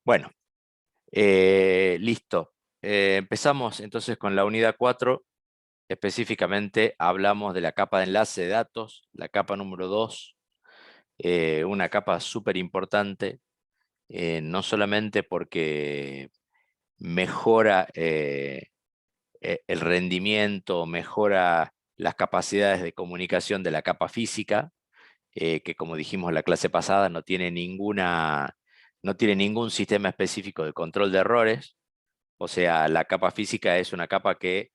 Bueno, listo. Empezamos entonces con la unidad 4. Específicamente hablamos de la capa de enlace de datos, la capa número 2, una capa súper importante, no solamente porque mejora el rendimiento, mejora las capacidades de comunicación de la capa física, que como dijimos en la clase pasada no tiene ningún sistema específico de control de errores. O sea, la capa física es una capa que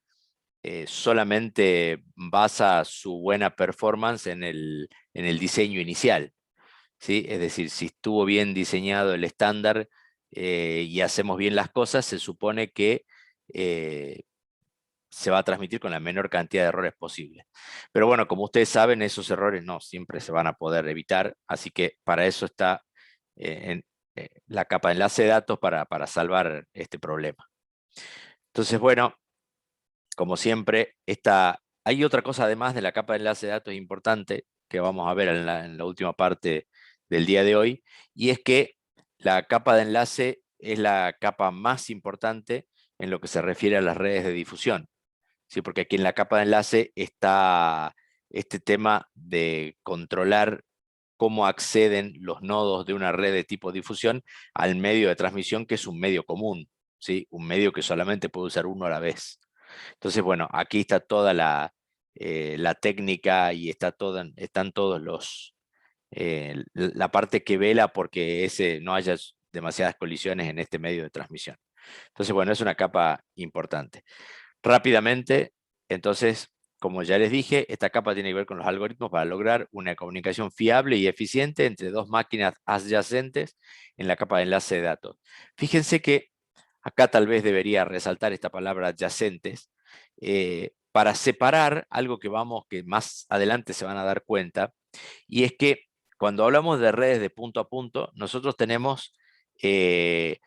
solamente basa su buena performance en el diseño inicial, ¿sí? Es decir, si estuvo bien diseñado el estándar y hacemos bien las cosas, se supone que eh, se va a transmitir con la menor cantidad de errores posible. Pero bueno, como ustedes saben, esos errores no siempre se van a poder evitar, así que para eso está la capa de enlace de datos para salvar este problema. Entonces, bueno, como siempre, hay otra cosa además de la capa de enlace de datos importante que vamos a ver en la última parte del día de hoy, y es que la capa de enlace es la capa más importante en lo que se refiere a las redes de difusión, ¿sí? Porque aquí en la capa de enlace está este tema de controlar cómo acceden los nodos de una red de tipo difusión al medio de transmisión, que es un medio común, ¿sí? Un medio que solamente puede usar uno a la vez. Entonces, bueno, aquí está toda la técnica y están todos la parte que vela porque no haya demasiadas colisiones en este medio de transmisión. Entonces, bueno, es una capa importante. Rápidamente, entonces, como ya les dije, esta capa tiene que ver con los algoritmos para lograr una comunicación fiable y eficiente entre dos máquinas adyacentes en la capa de enlace de datos. Fíjense que acá tal vez debería resaltar esta palabra adyacentes, para separar algo que más adelante se van a dar cuenta, y es que cuando hablamos de redes de punto a punto, nosotros tenemos eh,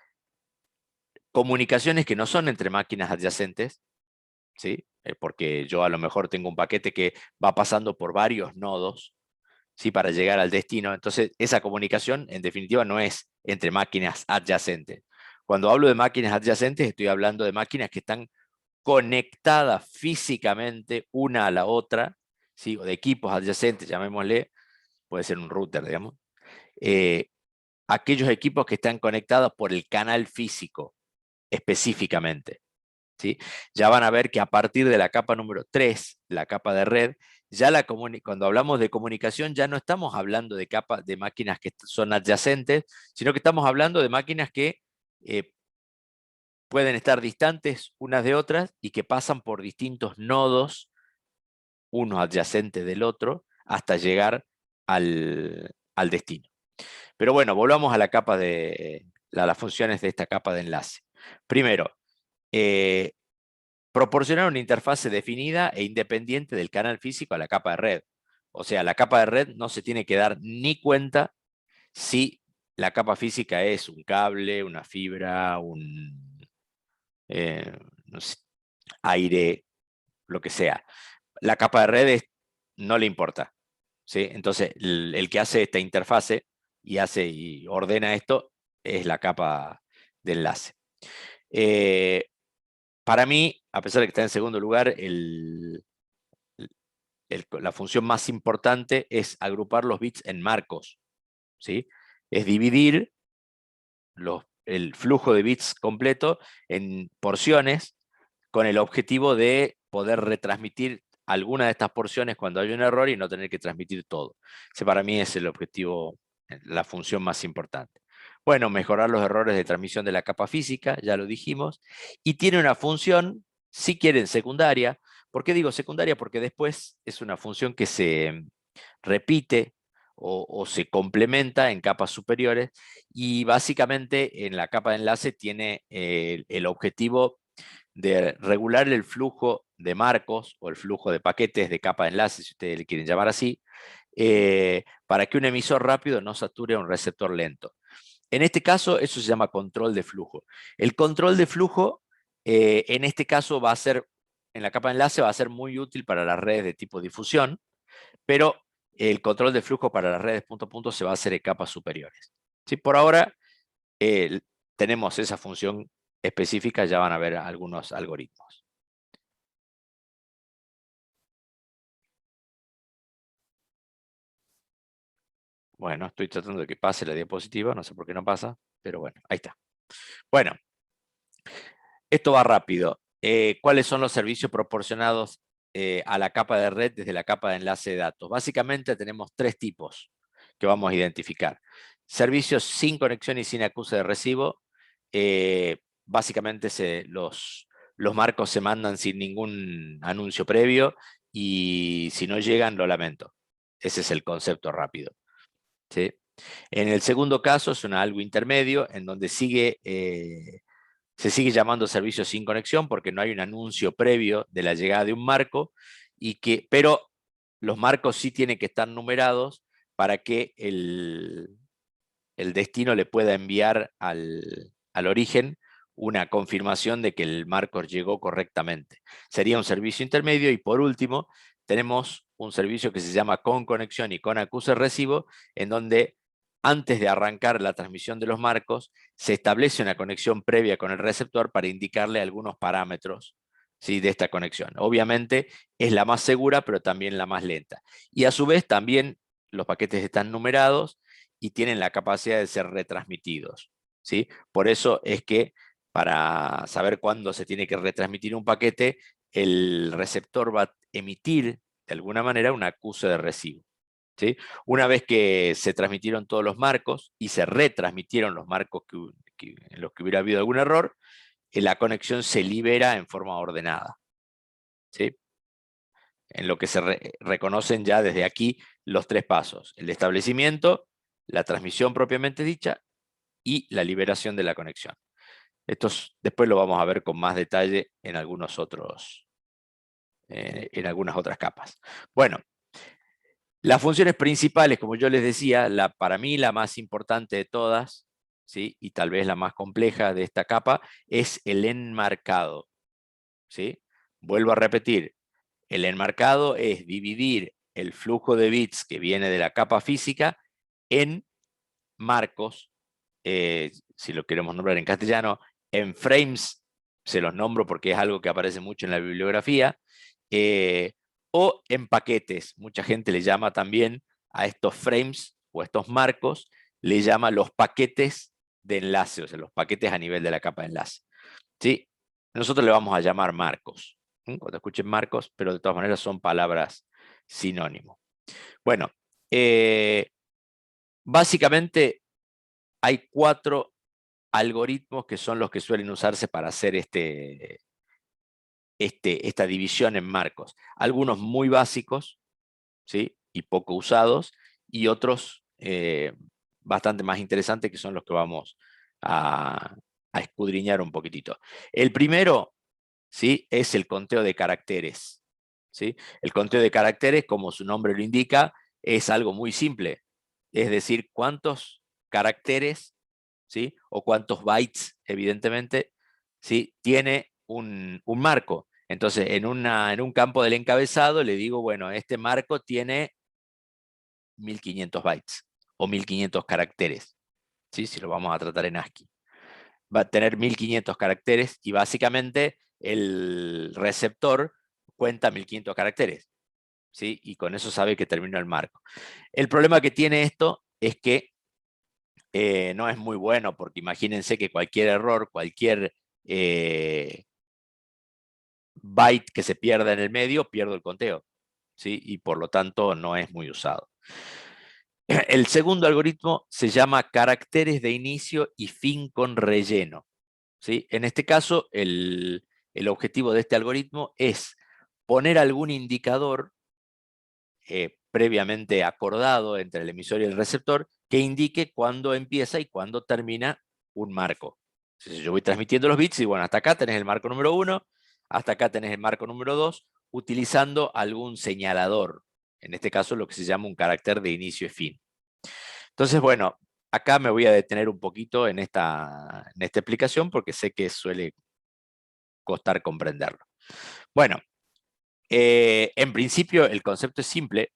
comunicaciones que no son entre máquinas adyacentes, ¿sí? Porque yo a lo mejor tengo un paquete que va pasando por varios nodos, ¿sí? Para llegar al destino. Entonces, esa comunicación, en definitiva, no es entre máquinas adyacentes. Cuando hablo de máquinas adyacentes, estoy hablando de máquinas que están conectadas físicamente una a la otra, ¿sí? O de equipos adyacentes, llamémosle, puede ser un router, digamos. Eh, Aquellos equipos que están conectados por el canal físico, específicamente. ¿Sí? Ya van a ver que a partir de la capa número 3, la capa de red, cuando hablamos de comunicación ya no estamos hablando de máquinas que son adyacentes, sino que estamos hablando de máquinas que eh, pueden estar distantes unas de otras y que pasan por distintos nodos, uno adyacente del otro, hasta llegar al destino. Pero bueno, volvamos a las funciones de esta capa de enlace. Primero, eh, proporcionar una interfase definida e independiente del canal físico a la capa de red. O sea, la capa de red no se tiene que dar ni cuenta si la capa física es un cable, una fibra, eh, no sé, aire, lo que sea. La capa de red no le importa, ¿sí? Entonces, el que hace esta interfase y ordena esto es la capa de enlace. Para mí, a pesar de que está en segundo lugar, la función más importante es agrupar los bits en marcos, ¿sí? Es dividir el flujo de bits completo en porciones con el objetivo de poder retransmitir alguna de estas porciones cuando hay un error y no tener que transmitir todo. Ese para mí es el objetivo, la función más importante. Bueno, mejorar los errores de transmisión de la capa física, ya lo dijimos, y tiene una función, si quieren, secundaria. ¿Por qué digo secundaria? Porque después es una función que se repite o se complementa en capas superiores, y básicamente en la capa de enlace tiene el objetivo de regular el flujo de marcos o el flujo de paquetes de capa de enlace, si ustedes le quieren llamar así, para que un emisor rápido no sature a un receptor lento. En este caso, eso se llama control de flujo. El control de flujo, en este caso, en la capa de enlace va a ser muy útil para las redes de tipo difusión, pero el control de flujo para las redes punto a punto se va a hacer en capas superiores. ¿Sí? Por ahora, tenemos esa función específica, ya van a ver algunos algoritmos. Bueno, estoy tratando de que pase la diapositiva, no sé por qué no pasa, pero bueno, ahí está. Bueno, esto va rápido. ¿Cuáles son los servicios proporcionados a la capa de red desde la capa de enlace de datos? Básicamente tenemos tres tipos que vamos a identificar. Servicios sin conexión y sin acuse de recibo. Básicamente los marcos se mandan sin ningún anuncio previo y si no llegan, lo lamento. Ese es el concepto rápido, ¿sí? En el segundo caso es algo intermedio en donde se sigue llamando servicio sin conexión porque no hay un anuncio previo de la llegada de un marco, pero los marcos sí tienen que estar numerados para que el destino le pueda enviar al origen una confirmación de que el marco llegó correctamente. Sería un servicio intermedio y por último tenemos un servicio que se llama con conexión y con acuse recibo, en donde antes de arrancar la transmisión de los marcos, se establece una conexión previa con el receptor para indicarle algunos parámetros, ¿sí?, de esta conexión. Obviamente es la más segura, pero también la más lenta. Y a su vez también los paquetes están numerados y tienen la capacidad de ser retransmitidos, ¿sí? Por eso es que para saber cuándo se tiene que retransmitir un paquete, el receptor va a emitir de alguna manera un acuse de recibo, ¿sí? Una vez que se transmitieron todos los marcos y se retransmitieron los marcos en los que hubiera habido algún error, la conexión se libera en forma ordenada, ¿sí? En lo que se reconocen ya desde aquí los tres pasos: el establecimiento, la transmisión propiamente dicha y la liberación de la conexión. Después lo vamos a ver con más detalle en algunas otras capas. Bueno, las funciones principales, como yo les decía, para mí la más importante de todas, ¿sí?, y tal vez la más compleja de esta capa, es el enmarcado, ¿sí? Vuelvo a repetir, el enmarcado es dividir el flujo de bits que viene de la capa física en marcos, si lo queremos nombrar en castellano, en frames, se los nombro porque es algo que aparece mucho en la bibliografía, o en paquetes. Mucha gente le llama también a estos frames o estos marcos, le llama los paquetes de enlace, o sea, los paquetes a nivel de la capa de enlace, ¿sí? Nosotros le vamos a llamar marcos, cuando escuchen marcos, pero de todas maneras son palabras sinónimo. Bueno, básicamente hay 4 algoritmos que son los que suelen usarse para hacer esta división en marcos. Algunos muy básicos, ¿sí?, y poco usados, y otros bastante más interesantes, que son los que vamos a escudriñar un poquitito. El primero, ¿sí?, es el conteo de caracteres, ¿sí? El conteo de caracteres, como su nombre lo indica, es algo muy simple. Es decir, cuántos caracteres, ¿sí?, o cuántos bytes, evidentemente, ¿sí?, tiene un marco. Entonces, en un campo del encabezado le digo, bueno, este marco tiene 1500 bytes o 1500 caracteres, ¿sí?, si lo vamos a tratar en ASCII. Va a tener 1500 caracteres y básicamente el receptor cuenta 1500 caracteres, ¿sí?, y con eso sabe que terminó el marco. El problema que tiene esto es que no es muy bueno, porque imagínense que cualquier error, cualquier byte que se pierda en el medio, pierdo el conteo, ¿sí?, y por lo tanto no es muy usado. El segundo algoritmo se llama caracteres de inicio y fin con relleno, ¿sí? En este caso, el objetivo de este algoritmo es poner algún indicador previamente acordado entre el emisor y el receptor que indique cuándo empieza y cuándo termina un marco. Entonces, yo voy transmitiendo los bits y bueno, hasta acá tenés el marco número 1, hasta acá tenés el marco número 2, utilizando algún señalador, en este caso lo que se llama un carácter de inicio y fin. Entonces, bueno, acá me voy a detener un poquito en esta explicación porque sé que suele costar comprenderlo. Bueno, en principio el concepto es simple.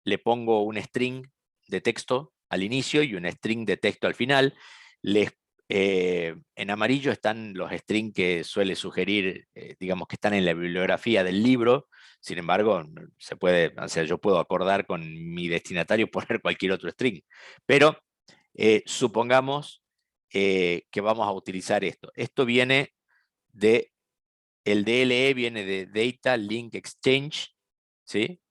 Le pongo un string de texto al inicio y un string de texto al final. Les En amarillo están los strings que suele sugerir, digamos que están en la bibliografía del libro. Sin embargo, se puede, o sea, yo puedo acordar con mi destinatario poner cualquier otro string. Pero supongamos que vamos a utilizar esto. Esto viene de, el DLE viene de Data Link Exchange, ¿sí?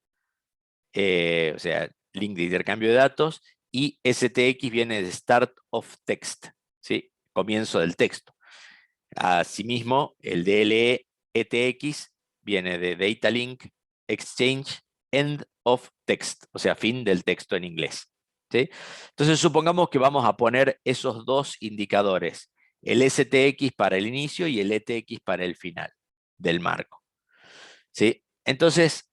O sea, link de intercambio de datos, y STX viene de Start of Text, ¿sí? Comienzo del texto. Asimismo, el DLE ETX viene de Data Link Exchange End of Text, o sea, fin del texto en inglés. ¿Sí? Entonces, supongamos que vamos a poner esos dos indicadores, el STX para el inicio y el ETX para el final del marco. ¿Sí? Entonces,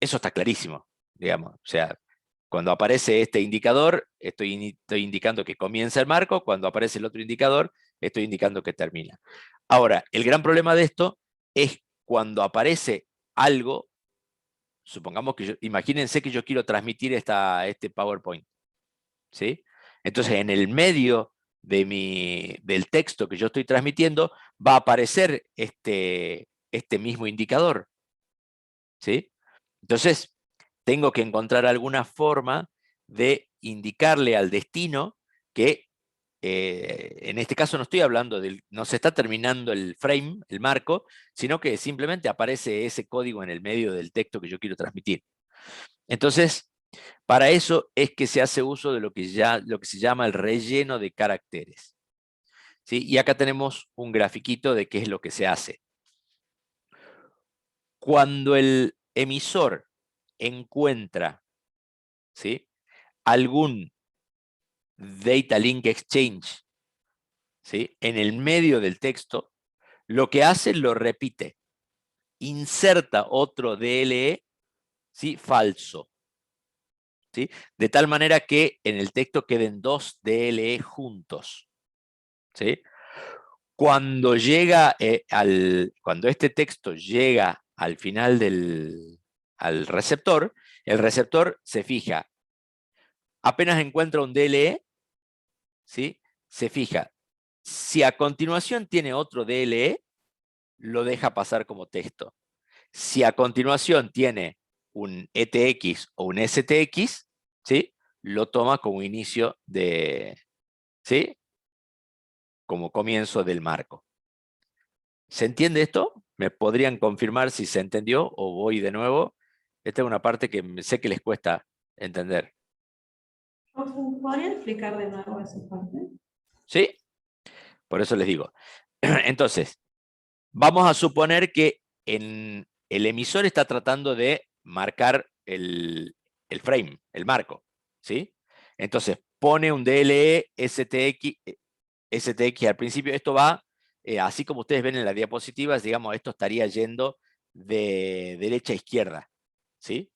eso está clarísimo, digamos. O sea, cuando aparece este indicador, estoy indicando que comienza el marco. Cuando aparece el otro indicador, estoy indicando que termina. Ahora, el gran problema de esto es cuando aparece algo, supongamos que imagínense que yo quiero transmitir este PowerPoint, ¿sí? Entonces, en el medio del texto que yo estoy transmitiendo, va a aparecer este mismo indicador, ¿sí? Entonces, tengo que encontrar alguna forma de indicarle al destino que, en este caso no estoy hablando no se está terminando el frame, el marco, sino que simplemente aparece ese código en el medio del texto que yo quiero transmitir. Entonces, para eso es que se hace uso de lo que se llama el relleno de caracteres. ¿Sí? Y acá tenemos un grafiquito de qué es lo que se hace. Cuando el emisor encuentra, ¿sí?, algún Data Link Exchange, ¿sí?, en el medio del texto, lo que hace lo repite. Inserta otro DLE, ¿sí?, falso, ¿sí?, de tal manera que en el texto queden dos DLE juntos, ¿sí? Cuando este texto llega al final al receptor, el receptor se fija, apenas encuentra un DLE, ¿sí?, se fija. Si a continuación tiene otro DLE, lo deja pasar como texto. Si a continuación tiene un ETX o un STX, ¿sí?, lo toma como inicio ¿sí?, como comienzo del marco. ¿Se entiende esto? ¿Me podrían confirmar si se entendió o voy de nuevo? Esta es una parte que sé que les cuesta entender. ¿Podrían explicar de nuevo esa parte? ¿Sí? Por eso les digo. Entonces, vamos a suponer que el emisor está tratando de marcar el frame, el marco, ¿sí? Entonces, pone un DLE STX al principio. Esto va, así como ustedes ven en las diapositivas, digamos, esto estaría yendo de derecha a izquierda, ¿sí?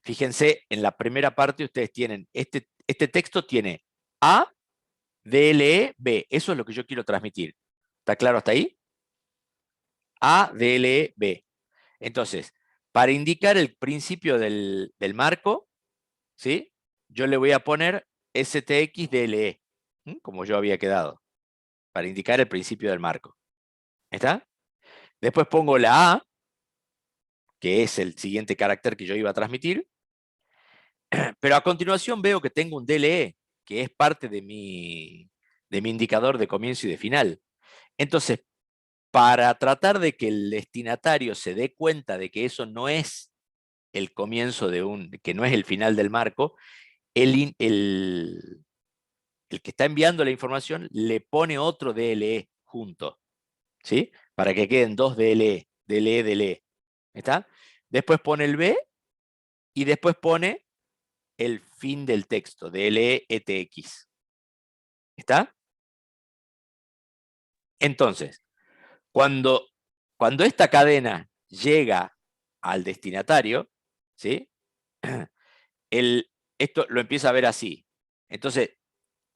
Fíjense, en la primera parte ustedes tienen, este texto tiene A, DLE, B. Eso es lo que yo quiero transmitir. ¿Está claro hasta ahí? A, DLE, B. Entonces, para indicar el principio del marco, ¿sí?, yo le voy a poner STX DLE, como yo había quedado, para indicar el principio del marco. ¿Está? Después pongo la A, que es el siguiente carácter que yo iba a transmitir, pero a continuación veo que tengo un DLE, que es parte de mi indicador de comienzo y de final. Entonces, para tratar de que el destinatario se dé cuenta de que eso no es el comienzo que no es el final del marco, el que está enviando la información le pone otro DLE junto, ¿sí?, para que queden dos DLE, DLE, DLE. ¿Está? Después pone el B y después pone el fin del texto, DLE, ETX. ¿Está? Entonces, cuando esta cadena llega al destinatario, ¿sí?, esto lo empieza a ver así. Entonces,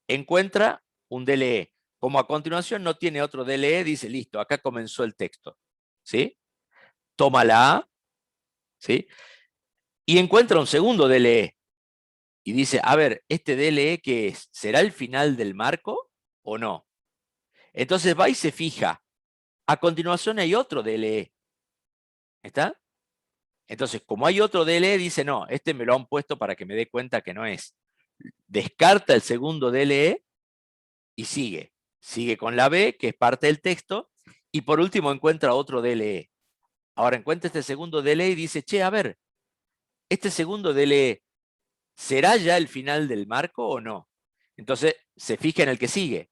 encuentra un DLE. Como a continuación no tiene otro DLE, dice, listo, acá comenzó el texto, ¿sí? Toma la A, ¿sí?, y encuentra un segundo DLE. Y dice, a ver, ¿este DLE qué es? ¿Será el final del marco o no? Entonces va y se fija. A continuación hay otro DLE. ¿Está? Entonces, como hay otro DLE, dice, no, este me lo han puesto para que me dé cuenta que no es. Descarta el segundo DLE y sigue. Sigue con la B, que es parte del texto, y por último encuentra otro DLE. Ahora encuentra este segundo DLE y dice, che, a ver, este segundo DLE, ¿será ya el final del marco o no? Entonces se fija en el que sigue.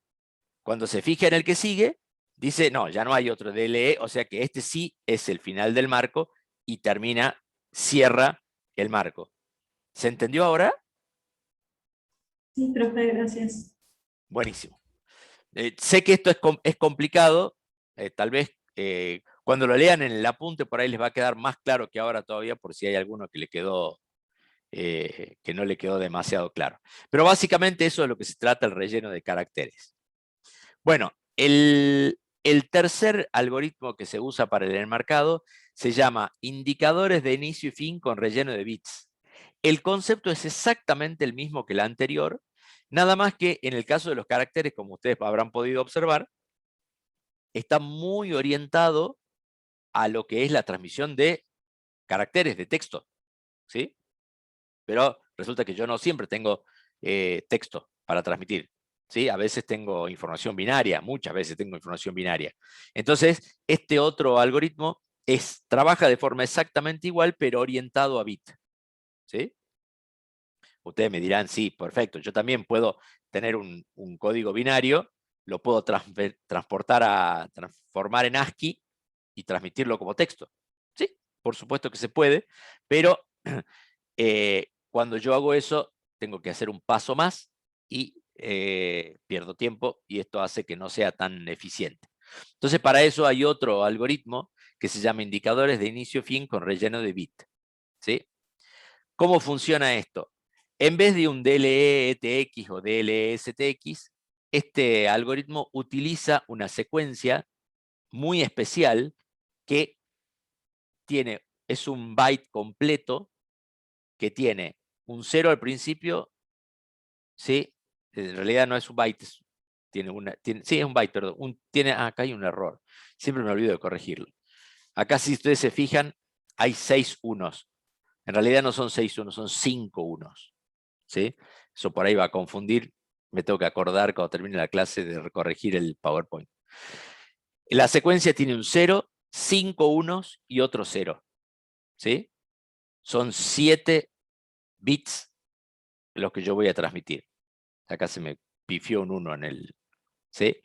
Cuando se fija en el que sigue, dice, no, ya no hay otro DLE, o sea que este sí es el final del marco y termina, cierra el marco. ¿Se entendió ahora? Sí, profe, gracias. Buenísimo. Sé que esto es complicado, tal vez cuando lo lean en el apunte por ahí les va a quedar más claro que ahora todavía, por si hay alguno que le quedó, que no le quedó demasiado claro. Pero básicamente eso es lo que se trata el relleno de caracteres. Bueno, el tercer algoritmo que se usa para el enmarcado se llama indicadores de inicio y fin con relleno de bits. El concepto es exactamente el mismo que el anterior, nada más que en el caso de los caracteres, como ustedes habrán podido observar, está muy orientado a lo que es la transmisión de caracteres de texto, ¿sí? Pero resulta que yo no siempre tengo texto para transmitir, ¿sí? A veces tengo información binaria, muchas veces tengo información binaria. Entonces, este otro algoritmo trabaja de forma exactamente igual, pero orientado a bit, ¿sí? Ustedes me dirán, sí, perfecto, yo también puedo tener un código binario, lo puedo transformar en ASCII y transmitirlo como texto. Sí, por supuesto que se puede, pero cuando yo hago eso, tengo que hacer un paso más y pierdo tiempo y esto hace que no sea tan eficiente. Entonces, para eso hay otro algoritmo que se llama indicadores de inicio-fin con relleno de bit, ¿sí? ¿Cómo funciona esto? En vez de un DLE-ETX o DLE-STX, este algoritmo utiliza una secuencia muy especial que es un byte completo que tiene un 0 al principio, ¿sí? En realidad no es un byte, sí, es un byte, perdón. Acá hay un error. Siempre me olvido de corregirlo. Acá, si ustedes se fijan, hay 6 unos. En realidad no son 6 unos, son 5 unos. ¿Sí? Eso por ahí va a confundir. Me tengo que acordar cuando termine la clase de corregir el PowerPoint. La secuencia tiene un 0, 5 unos y otro 0. ¿Sí? Son 7 bits los que yo voy a transmitir. Acá se me pifió un 1 en el... ¿sí?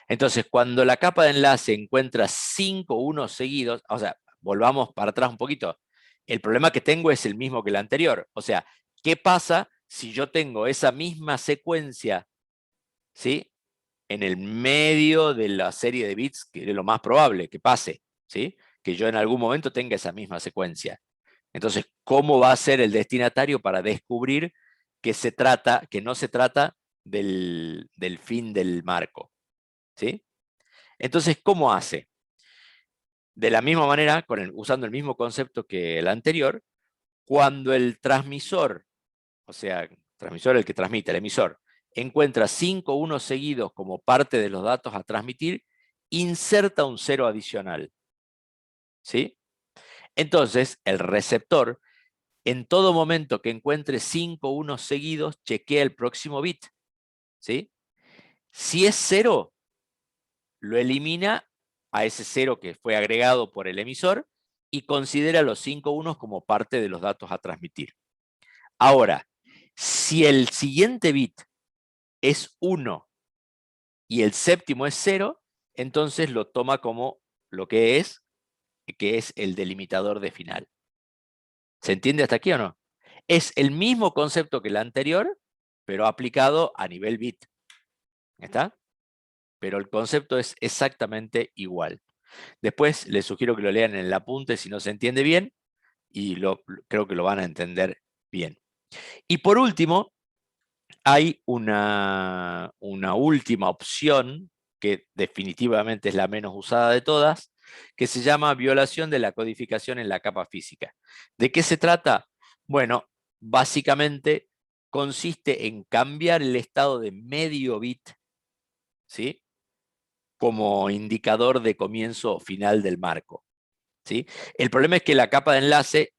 Entonces, cuando la capa de enlace encuentra 5 unos seguidos, o sea, volvamos para atrás un poquito, el problema que tengo es el mismo que el anterior. O sea, ¿qué pasa si yo tengo esa misma secuencia, ¿sí? En el medio de la serie de bits, que es lo más probable que pase, ¿sí? Que yo en algún momento tenga esa misma secuencia. Entonces, ¿cómo va a ser el destinatario para descubrir que no se trata del fin del marco? ¿Sí? Entonces, ¿cómo hace? De la misma manera, usando el mismo concepto que el anterior, cuando el transmisor, o sea, transmisor el que transmite, el emisor, encuentra 5 unos seguidos como parte de los datos a transmitir, inserta un 0 adicional. ¿Sí? Entonces, el receptor, en todo momento que encuentre 5 unos seguidos, chequea el próximo bit. ¿Sí? Si es 0, lo elimina a ese 0 que fue agregado por el emisor y considera los 5 unos como parte de los datos a transmitir. Ahora, si el siguiente bit es 1 y el séptimo es 0, entonces lo toma como lo que es el delimitador de final. ¿Se entiende hasta aquí o no? Es el mismo concepto que el anterior, pero aplicado a nivel bit. ¿Está? Pero el concepto es exactamente igual. Después les sugiero que lo lean en el apunte si no se entiende bien y creo que lo van a entender bien. Y por último, hay una última opción que definitivamente es la menos usada de todas, que se llama violación de la codificación en la capa física. ¿De qué se trata? Bueno, básicamente consiste en cambiar el estado de medio bit, ¿sí? como indicador de comienzo o final del marco, ¿sí? El problema es que la capa de enlace,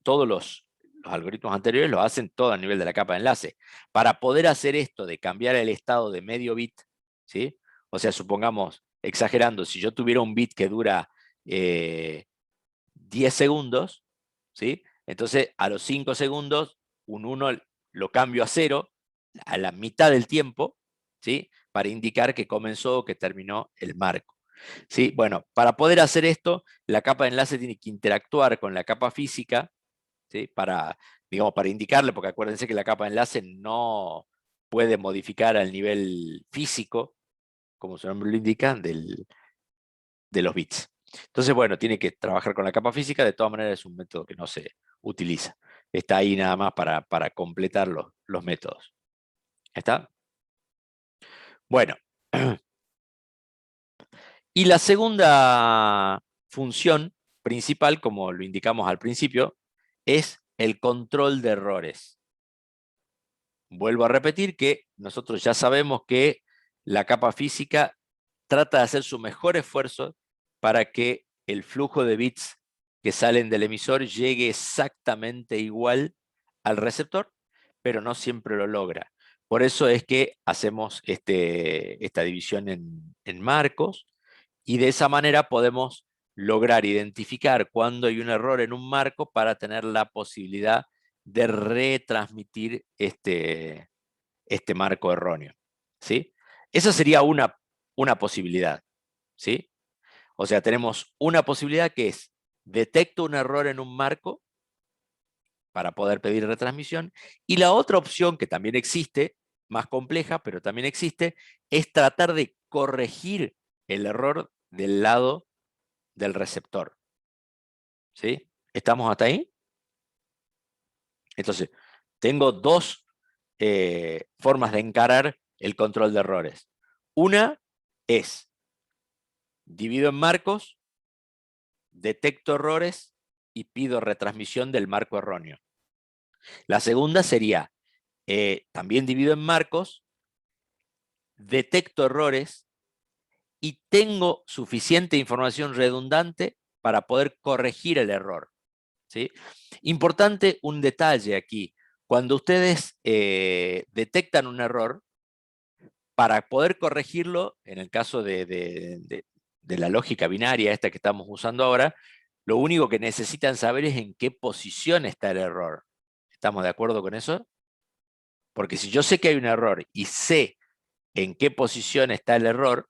todos los algoritmos anteriores lo hacen todo a nivel de la capa de enlace. Para poder hacer esto de cambiar el estado de medio bit, ¿sí? O sea, supongamos, exagerando, si yo tuviera un bit que dura 10 segundos, ¿sí? Entonces a los 5 segundos, un 1 lo cambio a 0 a la mitad del tiempo, ¿sí? Para indicar que comenzó o que terminó el marco. ¿Sí? Bueno, para poder hacer esto, la capa de enlace tiene que interactuar con la capa física, ¿sí? Digamos, para indicarle, porque acuérdense que la capa de enlace no puede modificar al nivel físico, como su nombre lo indica, de los bits. Entonces, bueno, tiene que trabajar con la capa física, de todas maneras es un método que no se utiliza. Está ahí nada más para completar los métodos. ¿Está? Bueno. Y la segunda función principal, como lo indicamos al principio, es el control de errores. Vuelvo a repetir que nosotros ya sabemos que la capa física trata de hacer su mejor esfuerzo para que el flujo de bits que salen del emisor llegue exactamente igual al receptor, pero no siempre lo logra. Por eso es que hacemos esta división en marcos, y de esa manera podemos lograr identificar cuando hay un error en un marco para tener la posibilidad de retransmitir este marco erróneo, ¿sí? Esa sería una posibilidad, ¿sí? O sea, tenemos una posibilidad que es: detecto un error en un marco para poder pedir retransmisión, y la otra opción que también existe, más compleja, pero también existe, es tratar de corregir el error del lado del receptor, ¿sí? ¿Estamos hasta ahí? Entonces, tengo dos formas de encarar el control de errores. Una es: divido en marcos, detecto errores y pido retransmisión del marco erróneo. La segunda sería, también divido en marcos, detecto errores y tengo suficiente información redundante para poder corregir el error, ¿sí? Importante un detalle aquí: cuando ustedes detectan un error, para poder corregirlo, en el caso de la lógica binaria esta que estamos usando ahora, lo único que necesitan saber es en qué posición está el error. ¿Estamos de acuerdo con eso? Porque si yo sé que hay un error y sé en qué posición está el error,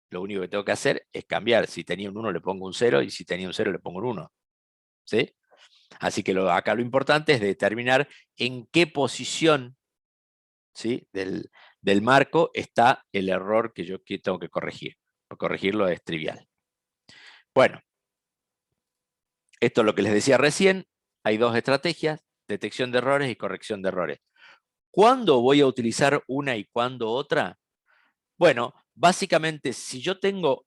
lo único que tengo que hacer es cambiar. Si tenía un 1 le pongo un 0, y si tenía un 0 le pongo un 1. ¿Sí? Así que acá lo importante es determinar en qué posición, ¿sí?, del marco está el error que yo tengo que corregir. Corregirlo es trivial. Bueno, esto es lo que les decía recién. Hay dos estrategias: detección de errores y corrección de errores. ¿Cuándo voy a utilizar una y cuándo otra? Bueno, básicamente, si yo tengo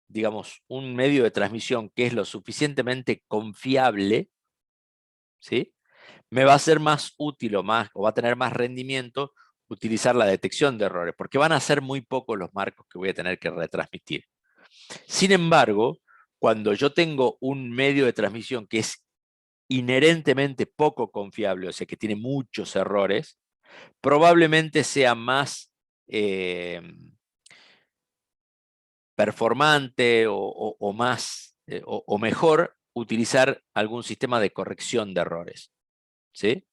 digamos, un medio de transmisión que es lo suficientemente confiable, ¿sí?, me va a ser más útil o va a tener más rendimiento utilizar la detección de errores, porque van a ser muy pocos los marcos que voy a tener que retransmitir. Sin embargo, cuando yo tengo un medio de transmisión que es inherentemente poco confiable, o sea, que tiene muchos errores, probablemente sea más performante o más o mejor utilizar algún sistema de corrección de errores, ¿sí?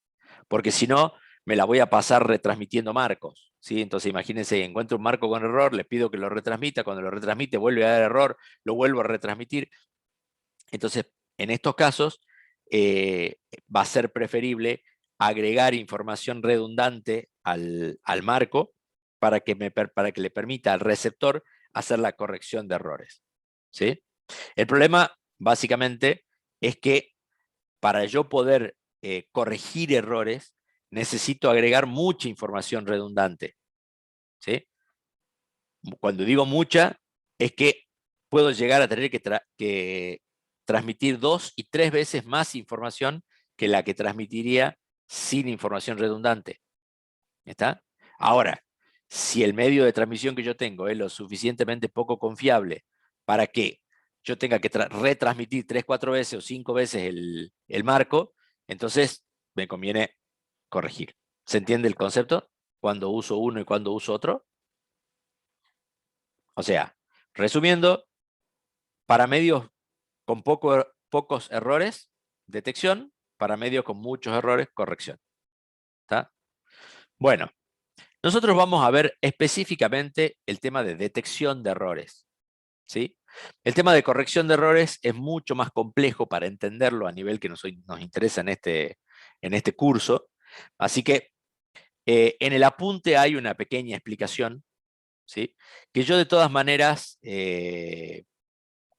Porque si no, me la voy a pasar retransmitiendo marcos, ¿sí? Entonces imagínense, encuentro un marco con error, le pido que lo retransmita, cuando lo retransmite vuelve a dar error, lo vuelvo a retransmitir. Entonces, en estos casos, va a ser preferible agregar información redundante al marco para que le permita al receptor hacer la corrección de errores, ¿sí? El problema, básicamente, es que para yo poder corregir errores, necesito agregar mucha información redundante, ¿sí? Cuando digo mucha, es que puedo llegar a tener que transmitir 2 y 3 veces más información que la que transmitiría sin información redundante. ¿Está? Ahora, si el medio de transmisión que yo tengo es lo suficientemente poco confiable para que yo tenga que retransmitir 3, 4 veces o 5 veces el marco, entonces me conviene corregir. ¿Se entiende el concepto? Cuando uso uno y cuando uso otro. O sea, resumiendo, para medios con pocos errores, detección; para medios con muchos errores, corrección. ¿Está? Bueno, nosotros vamos a ver específicamente el tema de detección de errores, ¿sí? El tema de corrección de errores es mucho más complejo para entenderlo a nivel que nos interesa en este curso. Así que en el apunte hay una pequeña explicación, ¿sí? Que yo de todas maneras,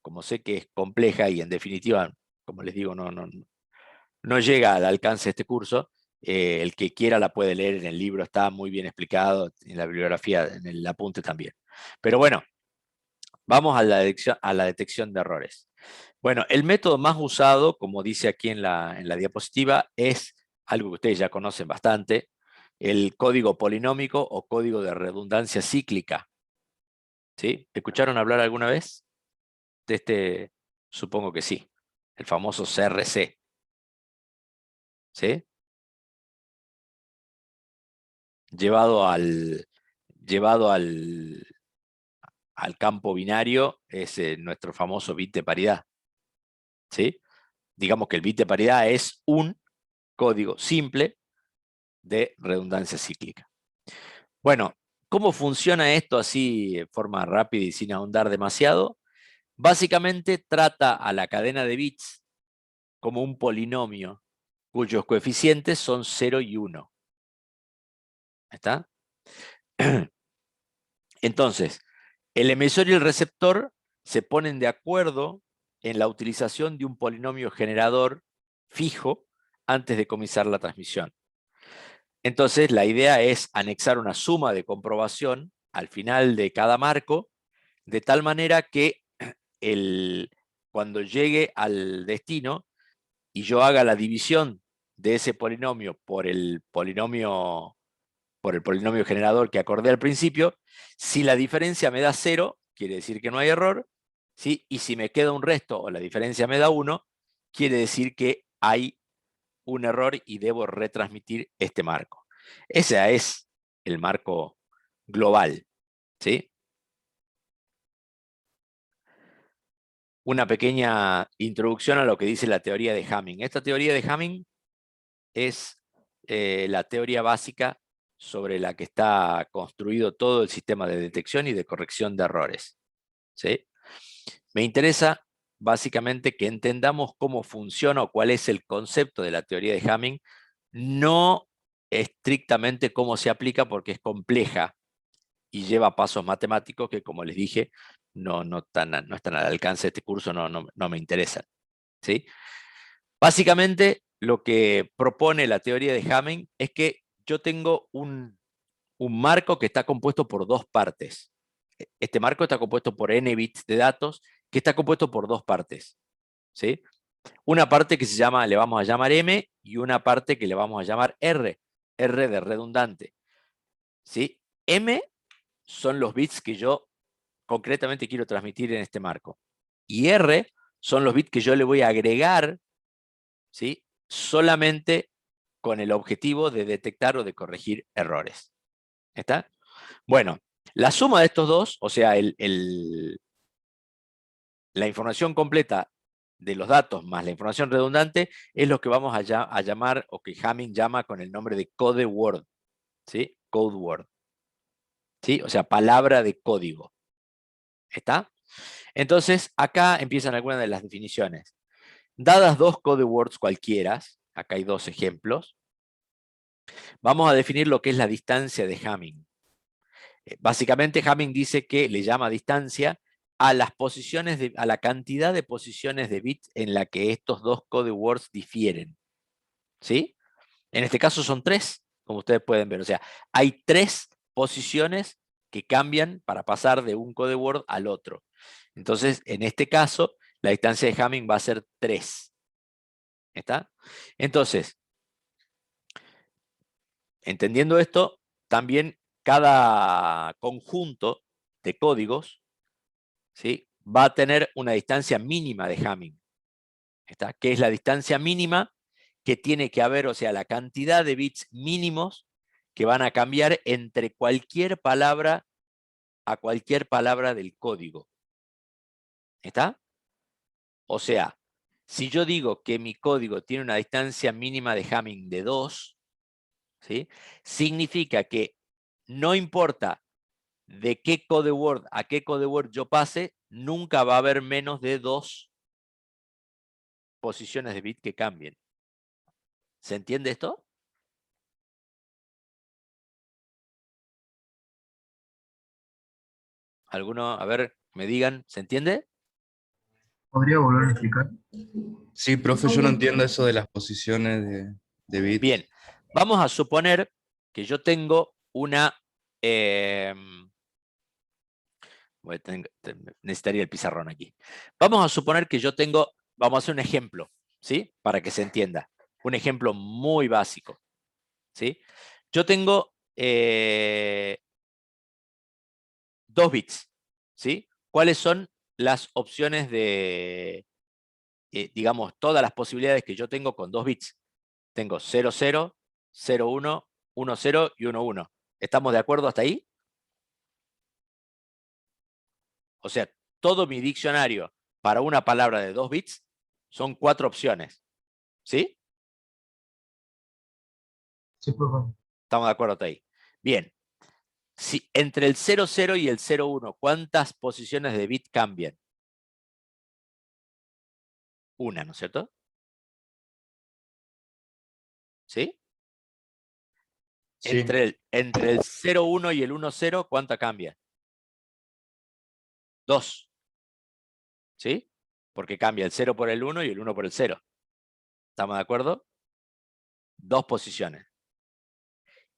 como sé que es compleja y en definitiva, como les digo, no llega al alcance de este curso, el que quiera la puede leer en el libro, está muy bien explicado, en la bibliografía, en el apunte también. Pero bueno, vamos a la detección de errores. Bueno, el método más usado, como dice aquí en la diapositiva, es algo que ustedes ya conocen bastante, el código polinómico o código de redundancia cíclica. ¿Sí? ¿Escucharon hablar alguna vez de este? Supongo que sí, el famoso CRC. ¿Sí? Llevado al campo binario es nuestro famoso bit de paridad. ¿Sí? Digamos que el bit de paridad es un código simple de redundancia cíclica. Bueno, ¿cómo funciona esto así de forma rápida y sin ahondar demasiado? Básicamente trata a la cadena de bits como un polinomio cuyos coeficientes son 0 y 1. ¿Está? Entonces, el emisor y el receptor se ponen de acuerdo en la utilización de un polinomio generador fijo antes de comenzar la transmisión. Entonces, la idea es anexar una suma de comprobación al final de cada marco, de tal manera que cuando llegue al destino y yo haga la división de ese polinomio por el polinomio generador que acordé al principio, si la diferencia me da 0, quiere decir que no hay error, ¿sí? Y si me queda un resto o la diferencia me da 1, quiere decir que hay un error y debo retransmitir este marco. Ese es el marco global, ¿sí? Una pequeña introducción a lo que dice la teoría de Hamming. Esta teoría de Hamming es la teoría básica sobre la que está construido todo el sistema de detección y de corrección de errores, ¿sí? Me interesa básicamente que entendamos cómo funciona o cuál es el concepto de la teoría de Hamming, no estrictamente cómo se aplica porque es compleja y lleva pasos matemáticos que, como les dije, no están al alcance de este curso, no me interesan, ¿sí? Básicamente, lo que propone la teoría de Hamming es que yo tengo un marco que está compuesto por dos partes. Este marco está compuesto por n bits de datos, que está compuesto por dos partes, ¿sí? Una parte que le vamos a llamar m, y una parte que le vamos a llamar r de redundante, ¿sí? M son los bits que yo concretamente quiero transmitir en este marco, y r son los bits que yo le voy a agregar, ¿sí? Solamente con el objetivo de detectar o de corregir errores. ¿Está? Bueno, la suma de estos dos, o sea, la información completa de los datos más la información redundante, es lo que vamos a llamar, o que Hamming llama con el nombre de code word, ¿sí? Code word, ¿sí? O sea, palabra de código. ¿Está? Entonces, acá empiezan algunas de las definiciones. Dadas dos code words cualquiera, acá hay dos ejemplos, vamos a definir lo que es la distancia de Hamming. Básicamente Hamming dice que le llama distancia a a la cantidad de posiciones de bits en la que estos dos code words difieren, ¿sí? En este caso son 3, como ustedes pueden ver. O sea, hay 3 posiciones que cambian para pasar de un code word al otro. Entonces, en este caso, la distancia de Hamming va a ser 3. ¿Está? Entonces, entendiendo esto, también cada conjunto de códigos, ¿sí?, va a tener una distancia mínima de Hamming. ¿Está? Que es la distancia mínima que tiene que haber, o sea, la cantidad de bits mínimos que van a cambiar entre cualquier palabra a cualquier palabra del código. ¿Está? O sea, si yo digo que mi código tiene una distancia mínima de Hamming de 2, ¿sí?, significa que no importa de qué code word a qué code word yo pase, nunca va a haber menos de 2 posiciones de bit que cambien. ¿Se entiende esto? ¿Alguno? A ver, me digan, ¿se entiende? ¿Podría volver a explicar? Sí, profe, yo no entiendo eso de las posiciones de bits. Bien, vamos a suponer que yo tengo una... em, necesitaría el pizarrón aquí. Vamos a suponer que yo tengo... Vamos a hacer un ejemplo, ¿sí? Para que se entienda. Un ejemplo muy básico, ¿sí? Yo tengo 2 bits, ¿sí? ¿Cuáles son las opciones de, digamos, todas las posibilidades que yo tengo con 2 bits? Tengo 0, 0, 0, 1, 1, 0 y 1, 1. ¿Estamos de acuerdo hasta ahí? O sea, todo mi diccionario para una palabra de 2 bits son 4 opciones. ¿Sí? Sí, profe. ¿Estamos de acuerdo hasta ahí? Bien. Si entre el 0, 0 y el 0, 1, ¿cuántas posiciones de bit cambian? Una, ¿no es cierto? ¿Sí? Sí, Entre el 0, 1 y el 1, 0, ¿cuánta cambia? 2. ¿Sí? Porque cambia el 0 por el 1 y el 1 por el 0. ¿Estamos de acuerdo? 2 posiciones.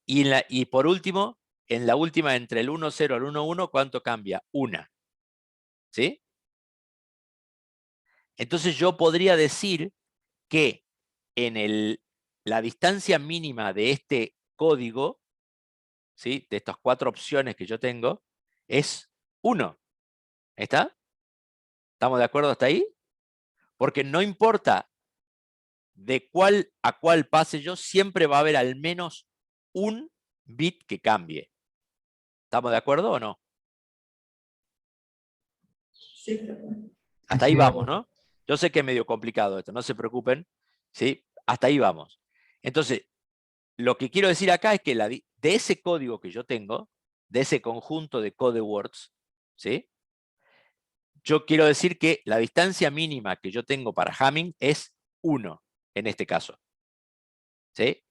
Y por último, en la última, entre el 1, 0 al 1, 1, ¿cuánto cambia? Una. ¿Sí? Entonces yo podría decir que en la distancia mínima de este código, ¿sí?, de estas 4 opciones que yo tengo, es 1. ¿Está? ¿Estamos de acuerdo hasta ahí? Porque no importa de cuál a cuál pase yo, siempre va a haber al menos un bit que cambie. ¿Estamos de acuerdo o no? Sí, profe. Hasta ahí Sí, vamos, ¿no? Yo sé que es medio complicado esto, no se preocupen, ¿sí? Hasta ahí vamos. Entonces, lo que quiero decir acá es que de ese código que yo tengo, de ese conjunto de code words, ¿sí?, yo quiero decir que la distancia mínima que yo tengo para Hamming es 1, en este caso. ¿Sí?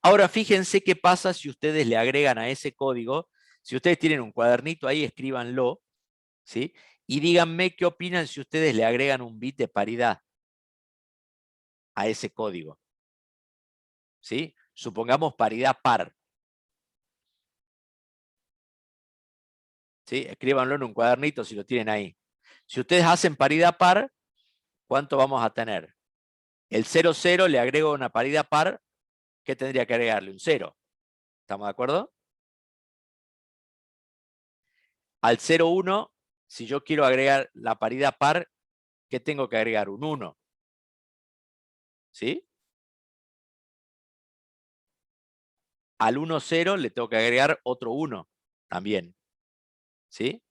Ahora fíjense qué pasa si ustedes le agregan a ese código, si ustedes tienen un cuadernito ahí, escríbanlo, ¿sí? Y díganme qué opinan si ustedes le agregan un bit de paridad a ese código. ¿Sí? Supongamos paridad par. ¿Sí? Escríbanlo en un cuadernito si lo tienen ahí. Si ustedes hacen paridad par, ¿cuánto vamos a tener? El 0, 0 le agrego una paridad par, ¿qué tendría que agregarle? Un 0. ¿Estamos de acuerdo? Al 0, 1, si yo quiero agregar la paridad par, ¿qué tengo que agregar? Un 1. ¿Sí? Al 1, 0 le tengo que agregar otro 1 también. ¿Sí?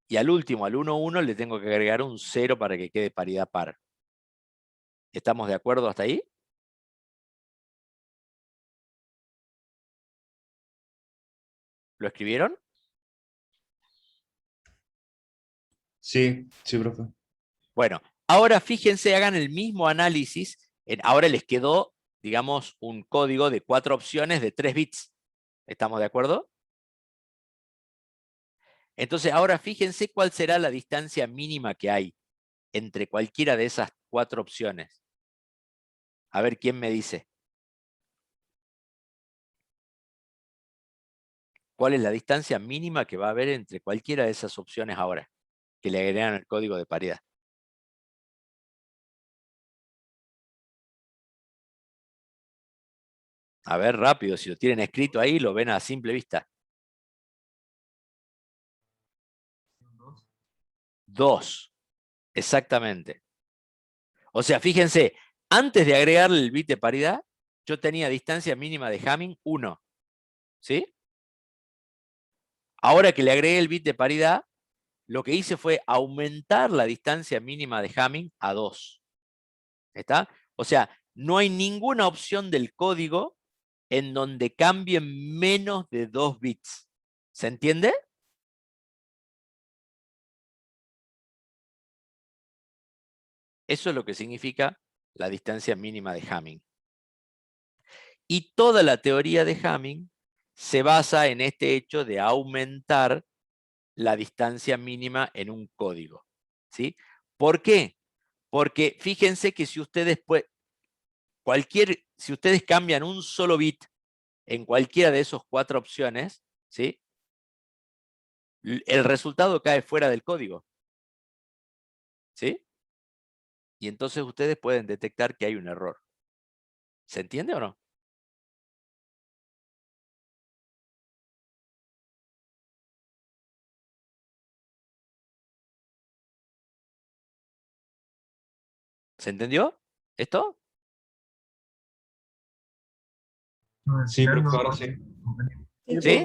Y al último, al 1, 1, le tengo que agregar un 0 para que quede paridad par. ¿Estamos de acuerdo hasta ahí? ¿Lo escribieron? sí, sí, profe. Bueno, ahora fíjense, hagan el mismo análisis. Ahora les quedó, digamos, un código de 4 opciones de 3 bits. ¿Estamos de acuerdo? Entonces, ahora fíjense cuál será la distancia mínima que hay entre cualquiera de esas 4 opciones. A ver quién me dice. ¿Cuál es la distancia mínima que va a haber entre cualquiera de esas opciones ahora que le agregan el código de paridad? A ver, rápido, si lo tienen escrito ahí, lo ven a simple vista. 2, exactamente. O sea, fíjense, antes de agregarle el bit de paridad, yo tenía distancia mínima de Hamming 1. ¿Sí? Ahora que le agregué el bit de paridad, lo que hice fue aumentar la distancia mínima de Hamming a 2. ¿Está? O sea, no hay ninguna opción del código en donde cambien menos de 2 bits. ¿Se entiende? Eso es lo que significa la distancia mínima de Hamming. Y toda la teoría de Hamming se basa en este hecho de aumentar la distancia mínima en un código. ¿Sí? ¿Por qué? Porque fíjense que si ustedes si ustedes cambian un solo bit en cualquiera de esas 4 opciones, ¿sí? El resultado cae fuera del código. ¿Sí? Y entonces ustedes pueden detectar que hay un error. ¿Se entiende o no? ¿Se entendió esto? No, al Sí, final profe, no, ahora sí. ¿Sí?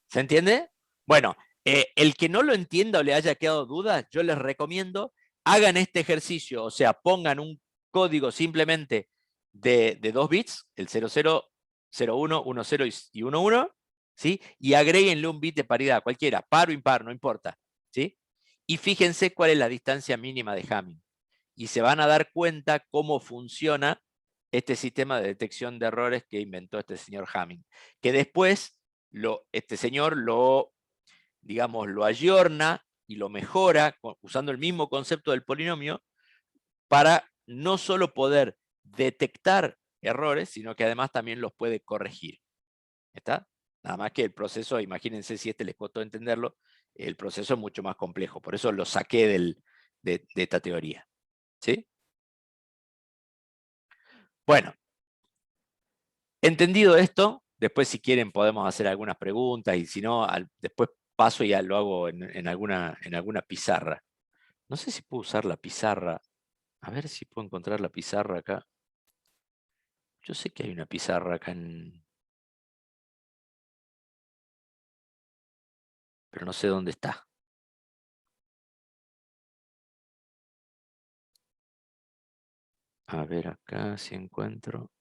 ¿Se entiende? Bueno, el que no lo entienda o le haya quedado dudas, yo les recomiendo, hagan este ejercicio, o sea, pongan un código simplemente de 2 bits, el 00, 01, 10 y 11, ¿sí? Y agréguenle un bit de paridad, cualquiera, par o impar, no importa, ¿sí? Y fíjense cuál es la distancia mínima de Hamming. Y se van a dar cuenta cómo funciona este sistema de detección de errores que inventó este señor Hamming, que después este señor digamos, lo ayorna y lo mejora usando el mismo concepto del polinomio para no solo poder detectar errores, sino que además también los puede corregir. ¿Está? Nada más que el proceso, imagínense si les costó entenderlo, el proceso es mucho más complejo. Por eso lo saqué de esta teoría. ¿Sí? Bueno, entendido esto, después si quieren podemos hacer algunas preguntas y si no, después paso y ya lo hago en alguna pizarra. No sé si puedo usar la pizarra. A ver si puedo encontrar la pizarra acá. Yo sé que hay una pizarra acá pero no sé dónde está. A ver acá si encuentro.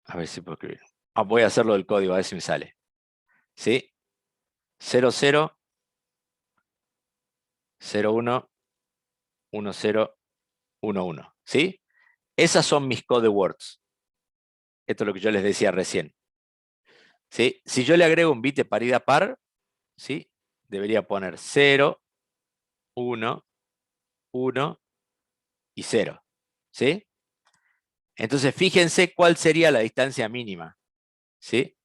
A ver si puedo escribir. Voy a hacerlo del código, a ver si me sale. ¿Sí? 00, 01, 10, 11. ¿Sí? Esas son mis code words. Esto es lo que yo les decía recién. ¿Sí? Si yo le agrego un bit de paridad par, ¿sí? Debería poner 0, 1, 1 y 0. ¿Sí? Entonces fíjense cuál sería la distancia mínima. ¿Sí?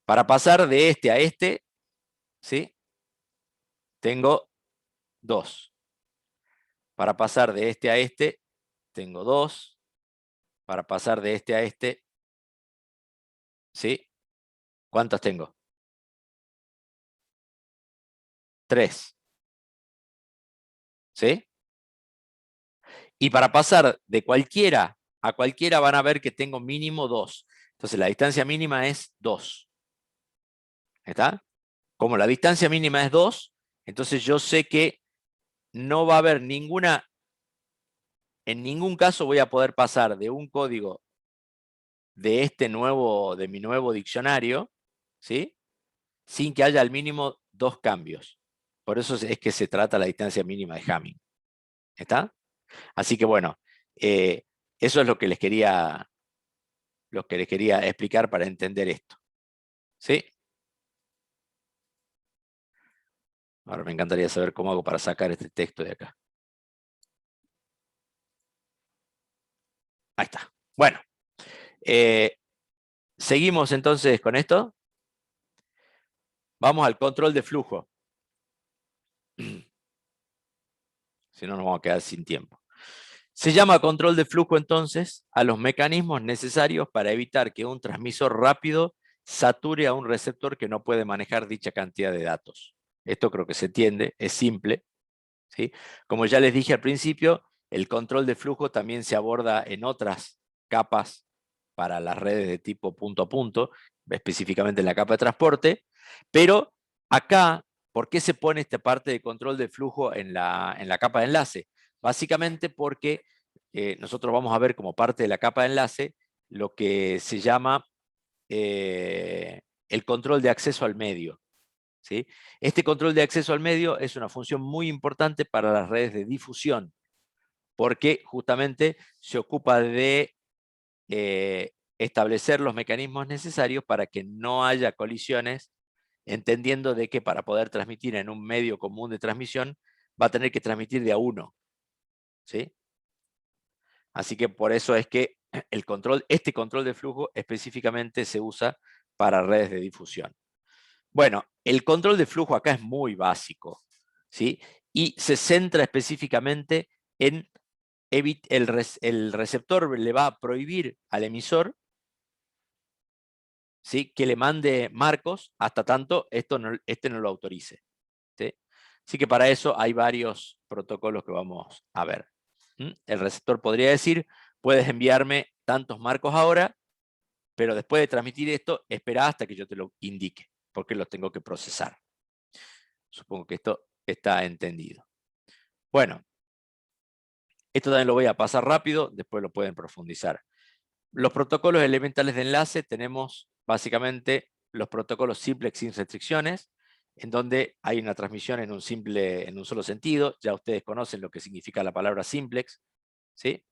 Para pasar de este a este, ¿sí? Tengo 2. Para pasar de este a este, tengo 2. Para pasar de este a este, ¿sí? ¿Cuántos tengo? 3. ¿Sí? Y para pasar de cualquiera a cualquiera van a ver que tengo mínimo 2. Entonces la distancia mínima es 2. ¿Está? Como la distancia mínima es 2, entonces yo sé que no va a haber en ningún caso voy a poder pasar de un código de mi nuevo diccionario, ¿sí? Sin que haya al mínimo 2 cambios. Por eso es que se trata la distancia mínima de Hamming. ¿Está? Así que bueno, eso es lo que les quería explicar para entender esto. ¿Sí? Ahora me encantaría saber cómo hago para sacar este texto de acá. Ahí está. Bueno, seguimos entonces con esto. Vamos al control de flujo. si no nos vamos a quedar sin tiempo. Se llama control de flujo entonces a los mecanismos necesarios para evitar que un transmisor rápido sature a un receptor que no puede manejar dicha cantidad de datos. Esto creo que se entiende, es simple, ¿sí? Como ya les dije al principio, el control de flujo también se aborda en otras capas para las redes de tipo punto a punto, específicamente en la capa de transporte, pero acá, ¿por qué se pone esta parte de control de flujo en la capa de enlace? Básicamente porque nosotros vamos a ver como parte de la capa de enlace lo que se llama el control de acceso al medio, ¿sí? Este control de acceso al medio es una función muy importante para las redes de difusión, porque justamente se ocupa de establecer los mecanismos necesarios para que no haya colisiones, entendiendo de que para poder transmitir en un medio común de transmisión va a tener que transmitir de a uno, ¿sí? Así que por eso es que este control de flujo específicamente se usa para redes de difusión. Bueno, el control de flujo acá es muy básico, ¿sí? Y se centra específicamente en el receptor le va a prohibir al emisor, ¿sí?, que le mande marcos hasta tanto este no lo autorice, ¿sí? Así que para eso hay varios protocolos que vamos a ver. El receptor podría decir, puedes enviarme tantos marcos ahora, pero después de transmitir esto, espera hasta que yo te lo indique, porque los tengo que procesar. Supongo que esto está entendido. Bueno, esto también lo voy a pasar rápido, después lo pueden profundizar. Los protocolos elementales de enlace tenemos básicamente los protocolos simplex sin restricciones, en donde hay una transmisión en un solo sentido. Ya ustedes conocen lo que significa la palabra simplex, ¿sí?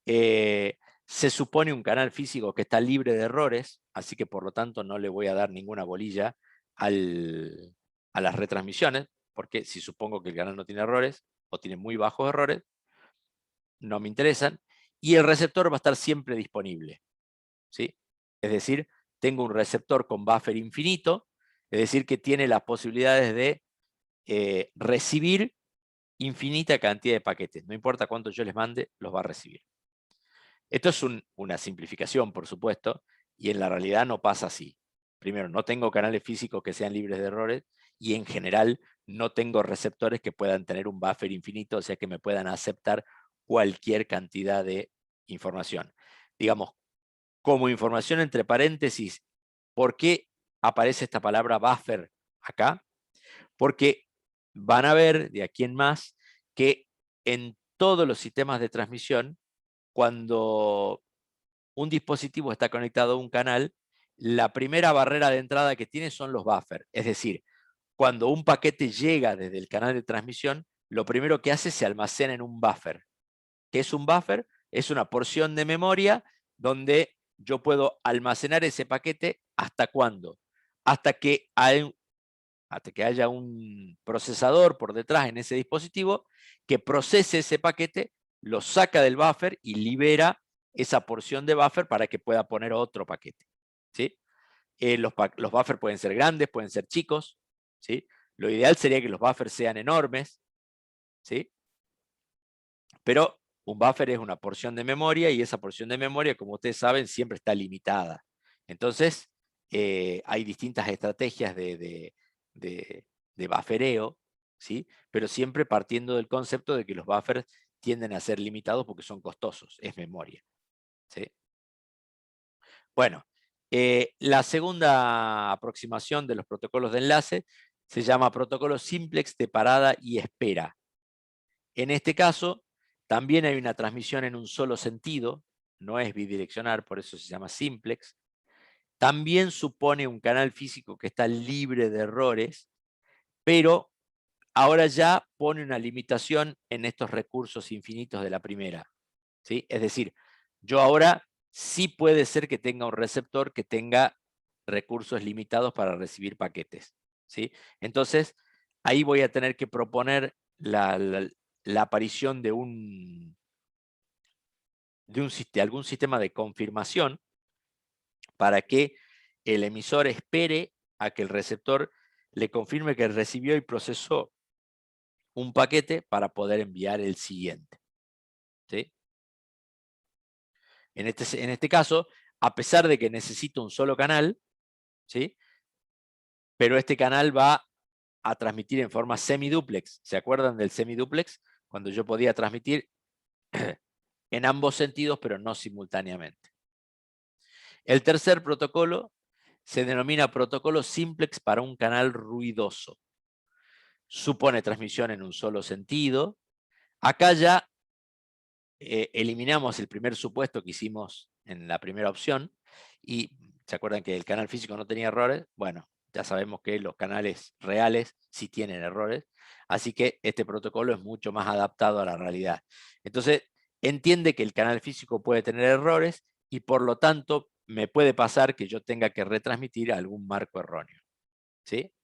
Se supone un canal físico que está libre de errores, así que por lo tanto no le voy a dar ninguna bolilla a las retransmisiones, porque si supongo que el canal no tiene errores o tiene muy bajos errores, no me interesan, y el receptor va a estar siempre disponible, ¿sí? Es decir, tengo un receptor con buffer infinito, es decir, que tiene las posibilidades de recibir infinita cantidad de paquetes. No importa cuánto yo les mande, los va a recibir. Esto es una simplificación, por supuesto, y en la realidad no pasa así. Primero, no tengo canales físicos que sean libres de errores, y en general no tengo receptores que puedan tener un buffer infinito, o sea que me puedan aceptar cualquier cantidad de información. Digamos, como información entre paréntesis, ¿por qué aparece esta palabra buffer acá? Porque van a ver de aquí en más que en todos los sistemas de transmisión, cuando un dispositivo está conectado a un canal, la primera barrera de entrada que tiene son los buffers. Es decir, cuando un paquete llega desde el canal de transmisión, lo primero que hace es se almacena en un buffer. ¿Qué es un buffer? Es una porción de memoria donde yo puedo almacenar ese paquete ¿hasta cuándo? Hasta que haya un procesador por detrás en ese dispositivo que procese ese paquete, lo saca del buffer y libera esa porción de buffer para que pueda poner otro paquete, ¿sí? Los buffers pueden ser grandes, pueden ser chicos, ¿sí? Lo ideal sería que los buffers sean enormes, ¿sí? Pero un buffer es una porción de memoria, y esa porción de memoria, como ustedes saben, siempre está limitada. Entonces, hay distintas estrategias de buffereo, ¿sí? Pero siempre partiendo del concepto de que los buffers tienden a ser limitados porque son costosos, es memoria, ¿sí? Bueno, la segunda aproximación de los protocolos de enlace se llama protocolo simplex de parada y espera. En este caso, también hay una transmisión en un solo sentido, no es bidireccional, por eso se llama simplex. También supone un canal físico que está libre de errores, pero ahora ya pone una limitación en estos recursos infinitos de la primera, ¿sí? Es decir, yo ahora sí puede ser que tenga un receptor que tenga recursos limitados para recibir paquetes, ¿sí? Entonces, ahí voy a tener que proponer la aparición de algún sistema de confirmación para que el emisor espere a que el receptor le confirme que recibió y procesó un paquete para poder enviar el siguiente. ¿Sí? En este caso, a pesar de que necesito un solo canal, ¿sí? Pero este canal va a transmitir en forma semiduplex. ¿Se acuerdan del semiduplex? Cuando yo podía transmitir en ambos sentidos, pero no simultáneamente. El tercer protocolo se denomina protocolo simplex para un canal ruidoso. Supone transmisión en un solo sentido. Acá ya eliminamos el primer supuesto que hicimos en la primera opción y ¿se acuerdan que el canal físico no tenía errores? Bueno, ya sabemos que los canales reales sí tienen errores, así que este protocolo es mucho más adaptado a la realidad. Entonces, entiende que el canal físico puede tener errores y por lo tanto me puede pasar que yo tenga que retransmitir algún marco erróneo, ¿sí?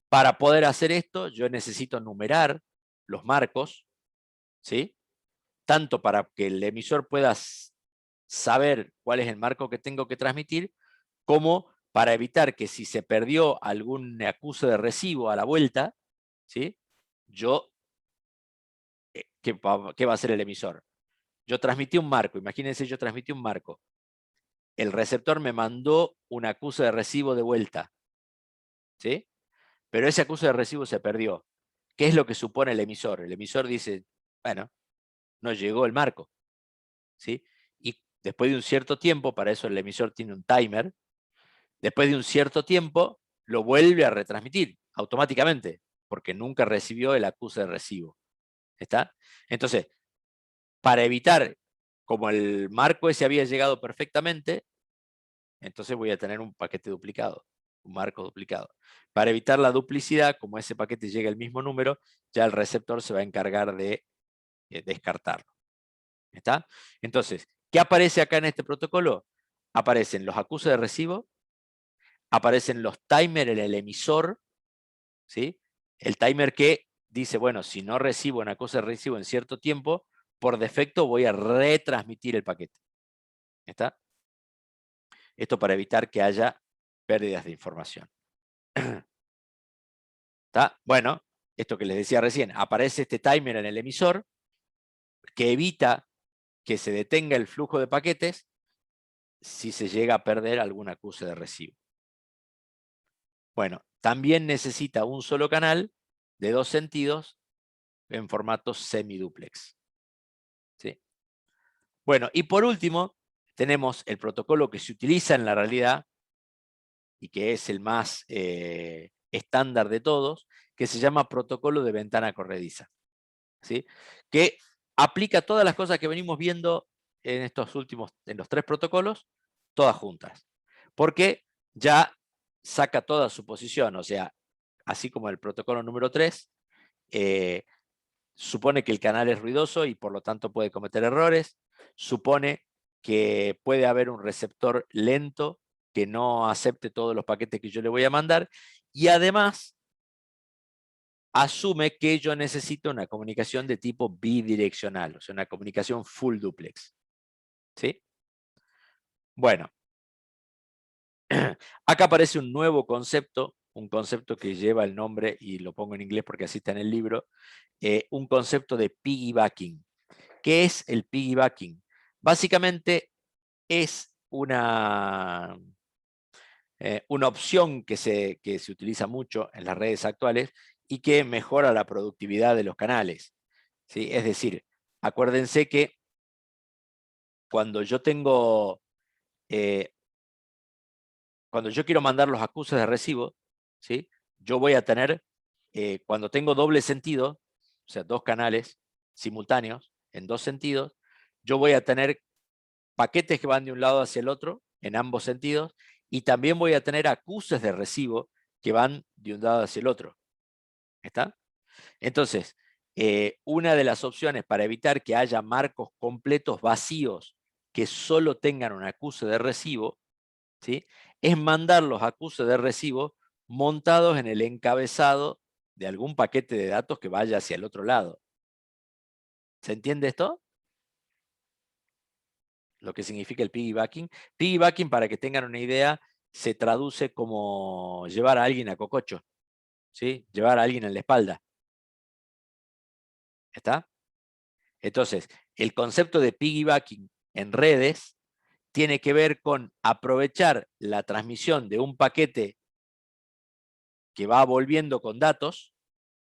Para poder hacer esto, yo necesito numerar los marcos, ¿sí? Tanto para que el emisor pueda saber cuál es el marco que tengo que transmitir, como para evitar que si se perdió algún acuse de recibo a la vuelta, ¿sí? Yo, ¿qué va a hacer el emisor? Yo transmití un marco, imagínense, yo transmití un marco. El receptor me mandó un acuse de recibo de vuelta, ¿sí? Pero ese acuse de recibo se perdió. ¿Qué es lo que supone el emisor? El emisor dice, bueno, no llegó el marco, ¿sí? Y después de un cierto tiempo, para eso el emisor tiene un timer, después de un cierto tiempo lo vuelve a retransmitir automáticamente, porque nunca recibió el acuse de recibo. ¿Está? Entonces, para evitar, como el marco ese había llegado perfectamente, entonces voy a tener un paquete duplicado, un marco duplicado. Para evitar la duplicidad, como ese paquete llega el mismo número, ya el receptor se va a encargar de descartarlo. ¿Está? Entonces, ¿qué aparece acá en este protocolo? Aparecen los acuses de recibo, aparecen los timers en el emisor, ¿sí? El timer que dice, bueno, si no recibo una acuse de recibo en cierto tiempo, por defecto voy a retransmitir el paquete. ¿Está? Esto para evitar que haya pérdidas de información. ¿Está? Bueno, esto que les decía recién, aparece este timer en el emisor que evita que se detenga el flujo de paquetes si se llega a perder algún acuse de recibo. Bueno, también necesita un solo canal de 2 sentidos en formato semiduplex. ¿Sí? Bueno, y por último, tenemos el protocolo que se utiliza en la realidad y que es el más estándar de todos, que se llama protocolo de ventana corrediza, ¿sí? Que aplica todas las cosas que venimos viendo en los 3 protocolos, todas juntas. Porque ya saca toda su posición, o sea, así como el protocolo número 3, supone que el canal es ruidoso y por lo tanto puede cometer errores, supone que puede haber un receptor lento que no acepte todos los paquetes que yo le voy a mandar y además asume que yo necesito una comunicación de tipo bidireccional, o sea, una comunicación full duplex. ¿Sí? Bueno, acá aparece un nuevo concepto, un concepto que lleva el nombre, y lo pongo en inglés porque así está en el libro, un concepto de piggybacking. ¿Qué es el piggybacking? Básicamente es una opción que se utiliza mucho en las redes actuales y que mejora la productividad de los canales, ¿sí? Es decir, acuérdense que cuando yo tengo, cuando yo quiero mandar los acuses de recibo, ¿sí? Yo voy a tener, cuando tengo doble sentido, o sea, 2 canales simultáneos en 2 sentidos, yo voy a tener paquetes que van de un lado hacia el otro, en ambos sentidos, y también voy a tener acuses de recibo que van de un lado hacia el otro. ¿Está? Entonces, una de las opciones para evitar que haya marcos completos vacíos que solo tengan un acuse de recibo, ¿sí? Es mandar los acuses de recibo montados en el encabezado de algún paquete de datos que vaya hacia el otro lado. ¿Se entiende esto? Lo que significa el piggybacking. Piggybacking, para que tengan una idea, se traduce como llevar a alguien a cococho, ¿sí? Llevar a alguien en la espalda. ¿Está? Entonces, el concepto de piggybacking en redes tiene que ver con aprovechar la transmisión de un paquete que va volviendo con datos,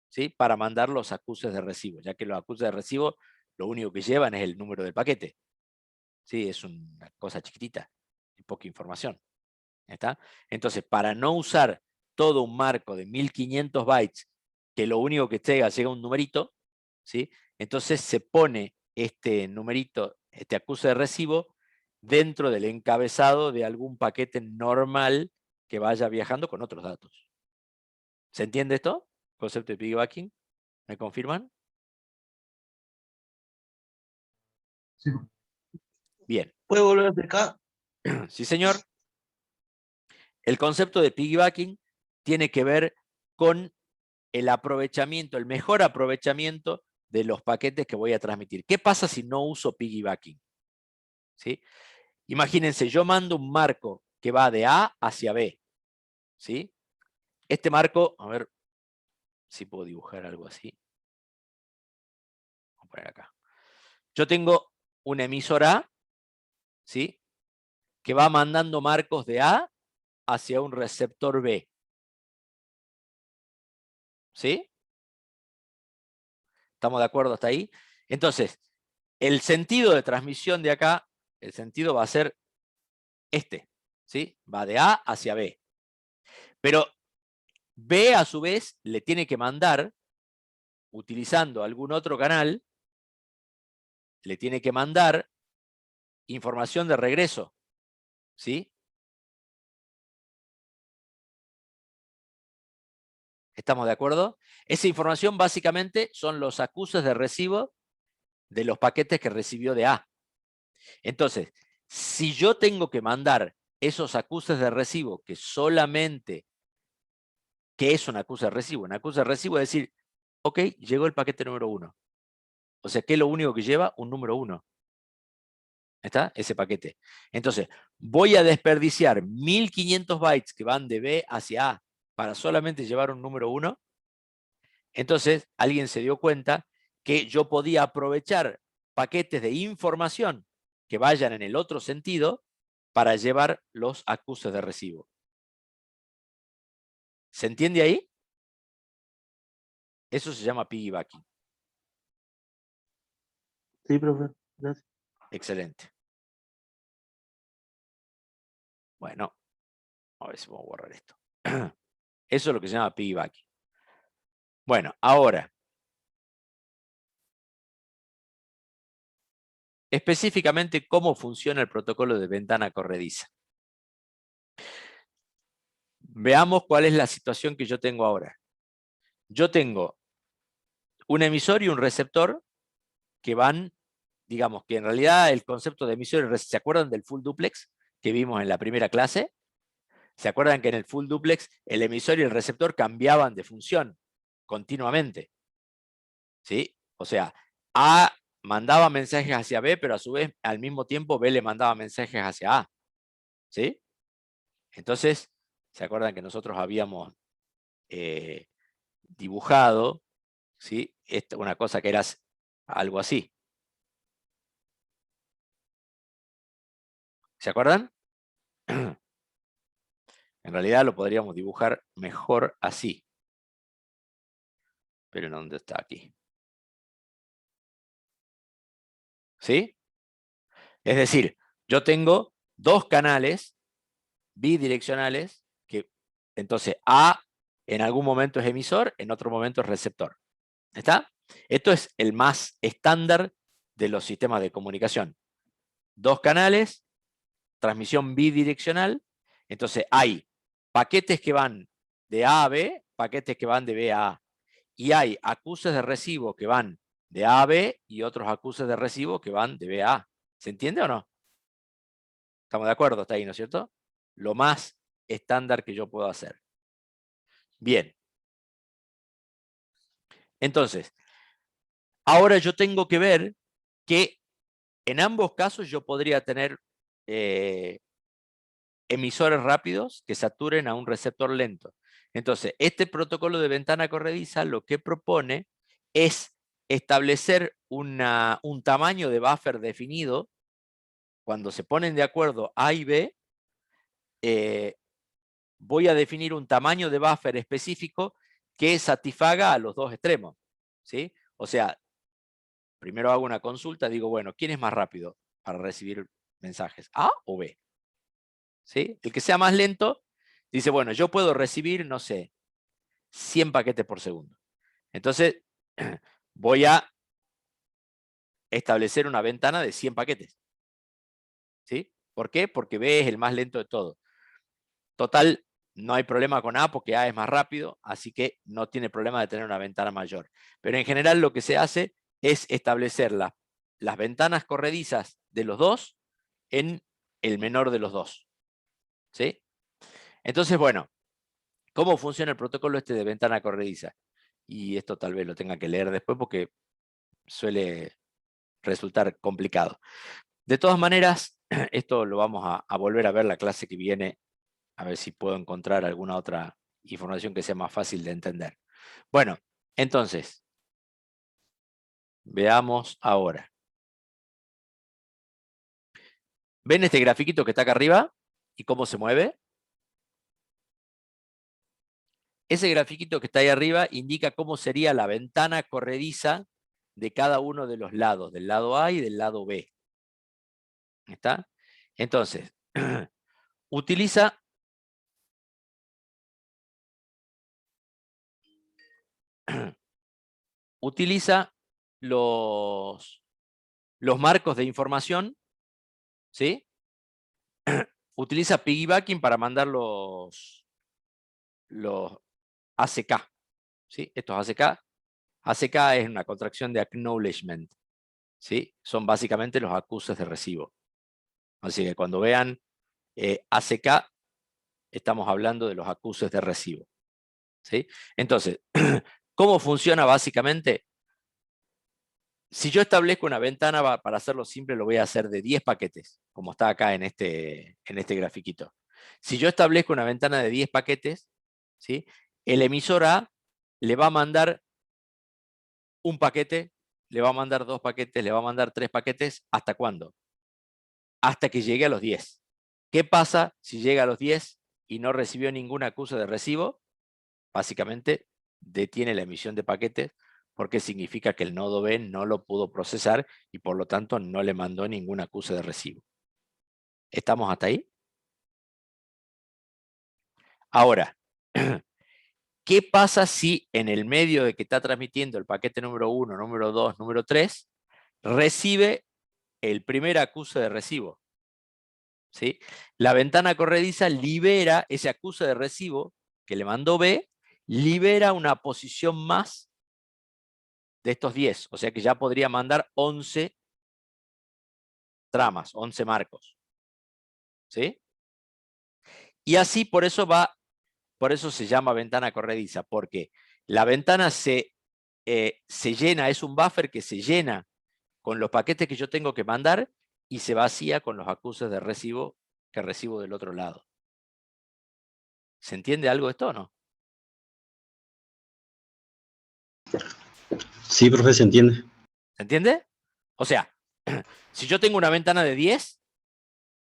¿sí? Para mandar los acuses de recibo, ya que los acuses de recibo lo único que llevan es el número del paquete. ¿Sí? Es una cosa chiquitita, y poca información. ¿Está? Entonces, para no usar todo un marco de 1500 bytes, que lo único que llega un numerito, ¿sí? Entonces se pone este numerito, este acuse de recibo, dentro del encabezado de algún paquete normal que vaya viajando con otros datos. ¿Se entiende esto? Concepto de piggybacking. ¿Me confirman? Sí, Bien. ¿Puede volver a explicar? Sí, señor. El concepto de piggybacking tiene que ver con el aprovechamiento, el mejor aprovechamiento de los paquetes que voy a transmitir. ¿Qué pasa si no uso piggybacking? ¿Sí? Imagínense, yo mando un marco que va de A hacia B. ¿Sí? Este marco, a ver si puedo dibujar algo así. Vamos a poner acá. Yo tengo un emisor A, ¿sí? Que va mandando marcos de A hacia un receptor B. ¿Sí? ¿Estamos de acuerdo hasta ahí? Entonces, el sentido de transmisión de acá, el sentido va a ser este, ¿sí? Va de A hacia B. Pero B, a su vez, le tiene que mandar, utilizando algún otro canal, le tiene que mandar información de regreso, ¿sí? ¿Estamos de acuerdo? Esa información básicamente son los acuses de recibo de los paquetes que recibió de A. Entonces, si yo tengo que mandar esos acuses de recibo que solamente, ¿qué es un acuse de recibo? Un acuse de recibo es decir, ok, llegó el paquete número 1. O sea, ¿qué es lo único que lleva? Un número 1. ¿Está? Ese paquete. Entonces, voy a desperdiciar 1500 bytes que van de B hacia A para solamente llevar un número 1. Entonces, alguien se dio cuenta que yo podía aprovechar paquetes de información que vayan en el otro sentido para llevar los acuses de recibo. ¿Se entiende ahí? Eso se llama piggybacking. Sí, profe. Gracias. Excelente. Bueno, a ver si puedo borrar esto. Eso es lo que se llama piggybacking. Bueno, ahora, específicamente, ¿cómo funciona el protocolo de ventana corrediza? Veamos cuál es la situación que yo tengo ahora. Yo tengo un emisor y un receptor que van, digamos que en realidad el concepto de emisor y receptor, ¿se acuerdan del full duplex que vimos en la primera clase? ¿Se acuerdan que en el full duplex el emisor y el receptor cambiaban de función continuamente? ¿Sí? O sea, A mandaba mensajes hacia B, pero a su vez al mismo tiempo B le mandaba mensajes hacia A. ¿Sí? Entonces, ¿se acuerdan que nosotros habíamos dibujado, ¿sí? Una cosa que era algo así? ¿Se acuerdan? En realidad lo podríamos dibujar mejor así. Pero ¿dónde está aquí? ¿Sí? Es decir, yo tengo dos canales bidireccionales que entonces A en algún momento es emisor, en otro momento es receptor. ¿Está? Esto es el más estándar de los sistemas de comunicación. Dos canales, transmisión bidireccional. Entonces hay paquetes que van de A a B, paquetes que van de B a A. Y hay acuses de recibo que van de A a B y otros acuses de recibo que van de B a A. ¿Se entiende o no? ¿Estamos de acuerdo hasta ahí, no es cierto? Lo más estándar que yo puedo hacer. Bien. Entonces, ahora yo tengo que ver que en ambos casos yo podría tener emisores rápidos que saturen a un receptor lento. Entonces, este protocolo de ventana corrediza lo que propone es establecer un tamaño de buffer definido. Cuando se ponen de acuerdo A y B, voy a definir un tamaño de buffer específico que satisfaga a los dos extremos, ¿sí? O sea, primero hago una consulta, digo, bueno, ¿quién es más rápido para recibir mensajes? ¿A o B? ¿Sí? El que sea más lento, dice, bueno, yo puedo recibir, no sé, 100 paquetes por segundo. Entonces, voy a establecer una ventana de 100 paquetes. ¿Sí? ¿Por qué? Porque B es el más lento de todo. Total, no hay problema con A porque A es más rápido, así que no tiene problema de tener una ventana mayor. Pero en general lo que se hace es establecer las ventanas corredizas de los dos en el menor de los dos. ¿Sí? Entonces, bueno, ¿cómo funciona el protocolo este de ventana corrediza? Y esto tal vez lo tenga que leer después porque suele resultar complicado. De todas maneras, esto lo vamos a volver a ver la clase que viene, a ver si puedo encontrar alguna otra información que sea más fácil de entender. Bueno, entonces, veamos ahora. ¿Ven este grafiquito que está acá arriba y cómo se mueve? Ese grafiquito que está ahí arriba indica cómo sería la ventana corrediza de cada uno de los lados, del lado A y del lado B. ¿Está? Entonces, utiliza los marcos de información, ¿sí? Utiliza piggybacking para mandar los ACK, ¿sí? Estos ACK. ACK es una contracción de acknowledgement, ¿sí? Son básicamente los acuses de recibo. Así que cuando vean ACK, estamos hablando de los acuses de recibo, ¿sí? Entonces, ¿cómo funciona básicamente? Si yo establezco una ventana, para hacerlo simple, lo voy a hacer de 10 paquetes, como está acá en este grafiquito. Si yo establezco una ventana de 10 paquetes, ¿sí? El emisor A le va a mandar un paquete, le va a mandar 2 paquetes, le va a mandar 3 paquetes, ¿hasta cuándo? Hasta que llegue a los 10. ¿Qué pasa si llega a los 10 y no recibió ningún acuse de recibo? Básicamente, detiene la emisión de paquetes porque significa que el nodo B no lo pudo procesar y por lo tanto no le mandó ningún acuse de recibo. ¿Estamos hasta ahí? Ahora, ¿qué pasa si en el medio de que está transmitiendo el paquete número 1, número 2, número 3, recibe el primer acuse de recibo? ¿Sí? La ventana corrediza libera ese acuse de recibo que le mandó B, libera una posición más de estos 10, o sea que ya podría mandar 11 tramas, 11 marcos. ¿Sí? Y así por eso se llama ventana corrediza, porque la ventana se llena, es un buffer que se llena con los paquetes que yo tengo que mandar y se vacía con los acuses de recibo que recibo del otro lado. ¿Se entiende algo de esto o no? Sí, profe, se entiende. ¿Se entiende? O sea, si yo tengo una ventana de 10,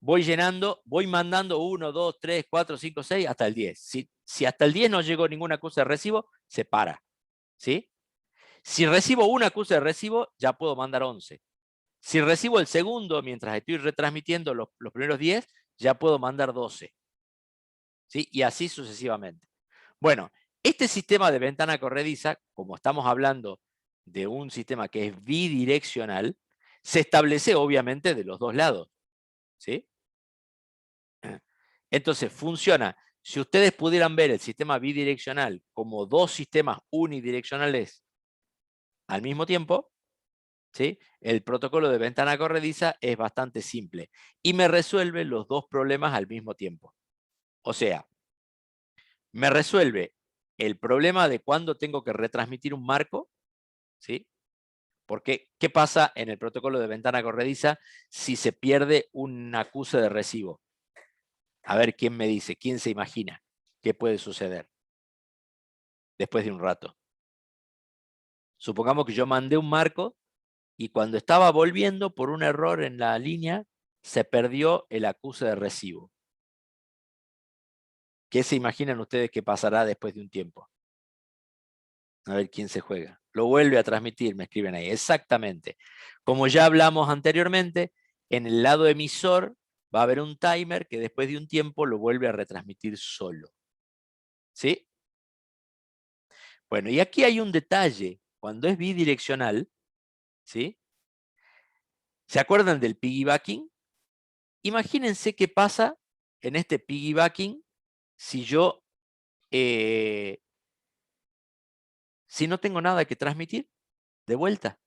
voy llenando, voy mandando 1, 2, 3, 4, 5, 6, hasta el 10. Si hasta el 10 no llegó ninguna acuse de recibo, se para. ¿Sí? Si recibo una acuse de recibo, ya puedo mandar 11. Si recibo el segundo, mientras estoy retransmitiendo los primeros 10, ya puedo mandar 12. ¿Sí? Y así sucesivamente. Bueno, este sistema de ventana corrediza, como estamos hablando de un sistema que es bidireccional, se establece obviamente de los dos lados. ¿Sí? Entonces funciona. Si ustedes pudieran ver el sistema bidireccional como dos sistemas unidireccionales al mismo tiempo, ¿sí? El protocolo de ventana corrediza es bastante simple y me resuelve los dos problemas al mismo tiempo. O sea, me resuelve el problema de cuándo tengo que retransmitir un marco, ¿sí? Porque, ¿qué pasa en el protocolo de ventana corrediza si se pierde un acuse de recibo? A ver quién me dice, quién se imagina qué puede suceder después de un rato. Supongamos que yo mandé un marco y cuando estaba volviendo por un error en la línea, se perdió el acuse de recibo. ¿Qué se imaginan ustedes que pasará después de un tiempo? A ver quién se juega. Lo vuelve a transmitir, me escriben ahí. Exactamente. Como ya hablamos anteriormente, en el lado emisor va a haber un timer que después de un tiempo lo vuelve a retransmitir solo. ¿Sí? Bueno, y aquí hay un detalle. Cuando es bidireccional, ¿sí? ¿Se acuerdan del piggybacking? Imagínense qué pasa en este piggybacking si yo, si no tengo nada que transmitir de vuelta.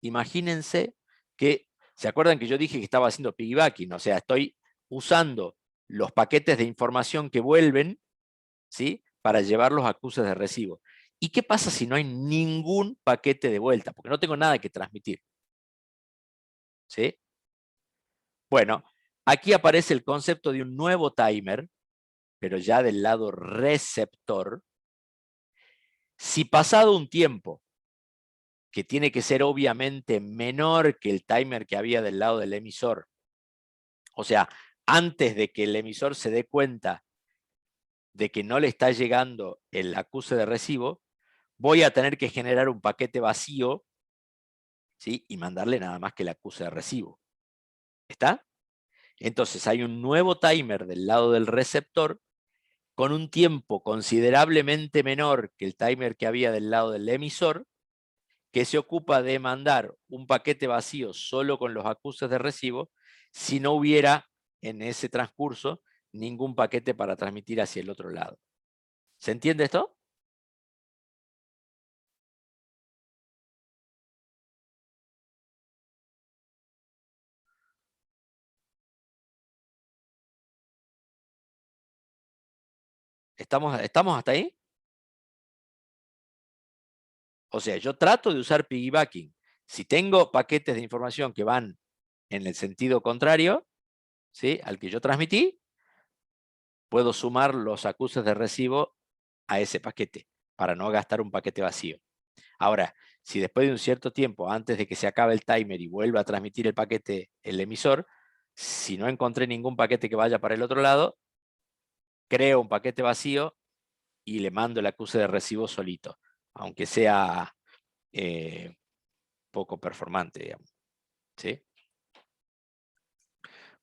Imagínense que, ¿se acuerdan que yo dije que estaba haciendo piggybacking? O sea, estoy usando los paquetes de información que vuelven, ¿sí? Para llevar los acuses de recibo. ¿Y qué pasa si no hay ningún paquete de vuelta? Porque no tengo nada que transmitir. ¿Sí? Bueno, aquí aparece el concepto de un nuevo timer, pero ya del lado receptor. Si pasado un tiempo, que tiene que ser obviamente menor que el timer que había del lado del emisor, o sea, antes de que el emisor se dé cuenta de que no le está llegando el acuse de recibo, voy a tener que generar un paquete vacío, ¿sí? Y mandarle nada más que el acuse de recibo. ¿Está? Entonces hay un nuevo timer del lado del receptor con un tiempo considerablemente menor que el timer que había del lado del emisor, que se ocupa de mandar un paquete vacío solo con los acuses de recibo si no hubiera en ese transcurso ningún paquete para transmitir hacia el otro lado. ¿Se entiende esto? ¿Estamos hasta ahí? O sea, yo trato de usar piggybacking. Si tengo paquetes de información que van en el sentido contrario, ¿sí? Al que yo transmití, puedo sumar los acuses de recibo a ese paquete para no gastar un paquete vacío. Ahora, si después de un cierto tiempo, antes de que se acabe el timer y vuelva a transmitir el paquete el emisor, si no encontré ningún paquete que vaya para el otro lado, creo un paquete vacío y le mando el acuse de recibo solito, aunque sea poco performante, digamos. ¿Sí?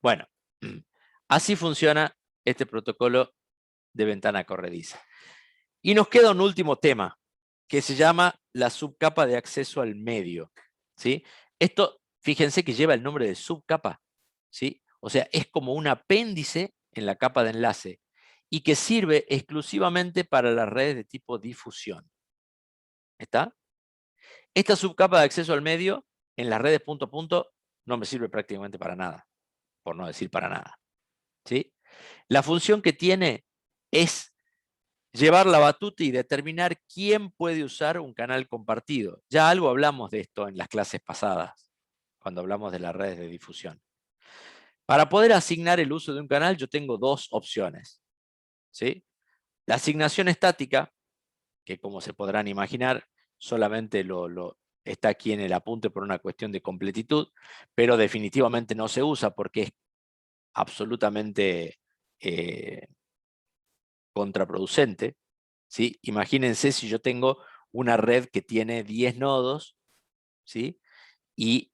Bueno, así funciona este protocolo de ventana corrediza. Y nos queda un último tema, que se llama la subcapa de acceso al medio. ¿Sí? Esto, fíjense que lleva el nombre de subcapa. ¿Sí? O sea, es como un apéndice en la capa de enlace y que sirve exclusivamente para las redes de tipo difusión. ¿Está? Esta subcapa de acceso al medio en las redes punto a punto no me sirve prácticamente para nada, por no decir para nada. ¿Sí? La función que tiene es llevar la batuta y determinar quién puede usar un canal compartido. Ya algo hablamos de esto en las clases pasadas, cuando hablamos de las redes de difusión. Para poder asignar el uso de un canal, yo tengo dos opciones. ¿Sí? La asignación estática, que como se podrán imaginar, solamente está aquí en el apunte por una cuestión de completitud, pero definitivamente no se usa porque es absolutamente contraproducente. ¿Sí? Imagínense si yo tengo una red que tiene 10 nodos, ¿sí? Y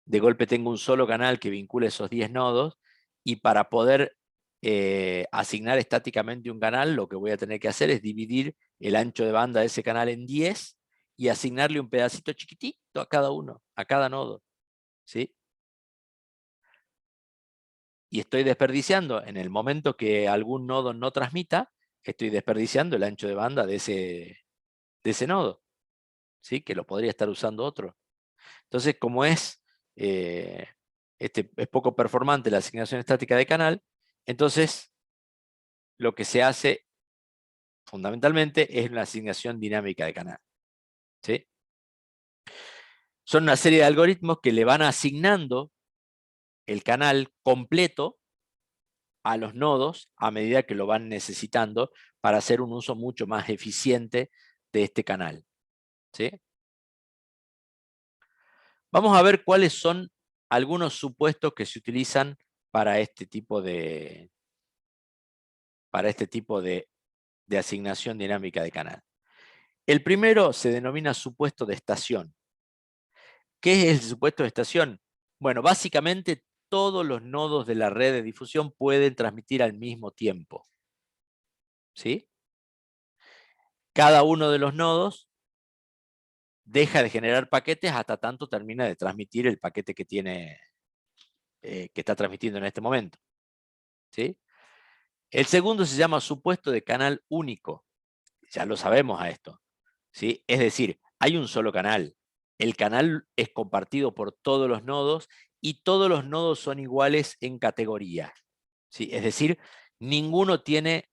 de golpe tengo un solo canal que vincula esos 10 nodos, y para poder asignar estáticamente un canal, lo que voy a tener que hacer es dividir el ancho de banda de ese canal en 10 y asignarle un pedacito chiquitito a cada uno, a cada nodo. ¿Sí? Y estoy desperdiciando, en el momento que algún nodo no transmita, estoy desperdiciando el ancho de banda de ese nodo, ¿sí? Que lo podría estar usando otro. Entonces, como es poco performante la asignación estática de canal, entonces lo que se hace fundamentalmente es una asignación dinámica de canal. ¿Sí? Son una serie de algoritmos que le van asignando el canal completo a los nodos a medida que lo van necesitando para hacer un uso mucho más eficiente de este canal. ¿Sí? Vamos a ver cuáles son algunos supuestos que se utilizan para este tipo de asignación dinámica de canal. El primero se denomina supuesto de estación. ¿Qué es el supuesto de estación? Bueno, básicamente todos los nodos de la red de difusión pueden transmitir al mismo tiempo. ¿Sí? Cada uno de los nodos deja de generar paquetes hasta tanto termina de transmitir el paquete que tiene, que está transmitiendo en este momento. ¿Sí? El segundo se llama supuesto de canal único. Ya lo sabemos a esto. ¿Sí? Es decir, hay un solo canal. El canal es compartido por todos los nodos y todos los nodos son iguales en categoría. ¿Sí? Es decir, ninguno tiene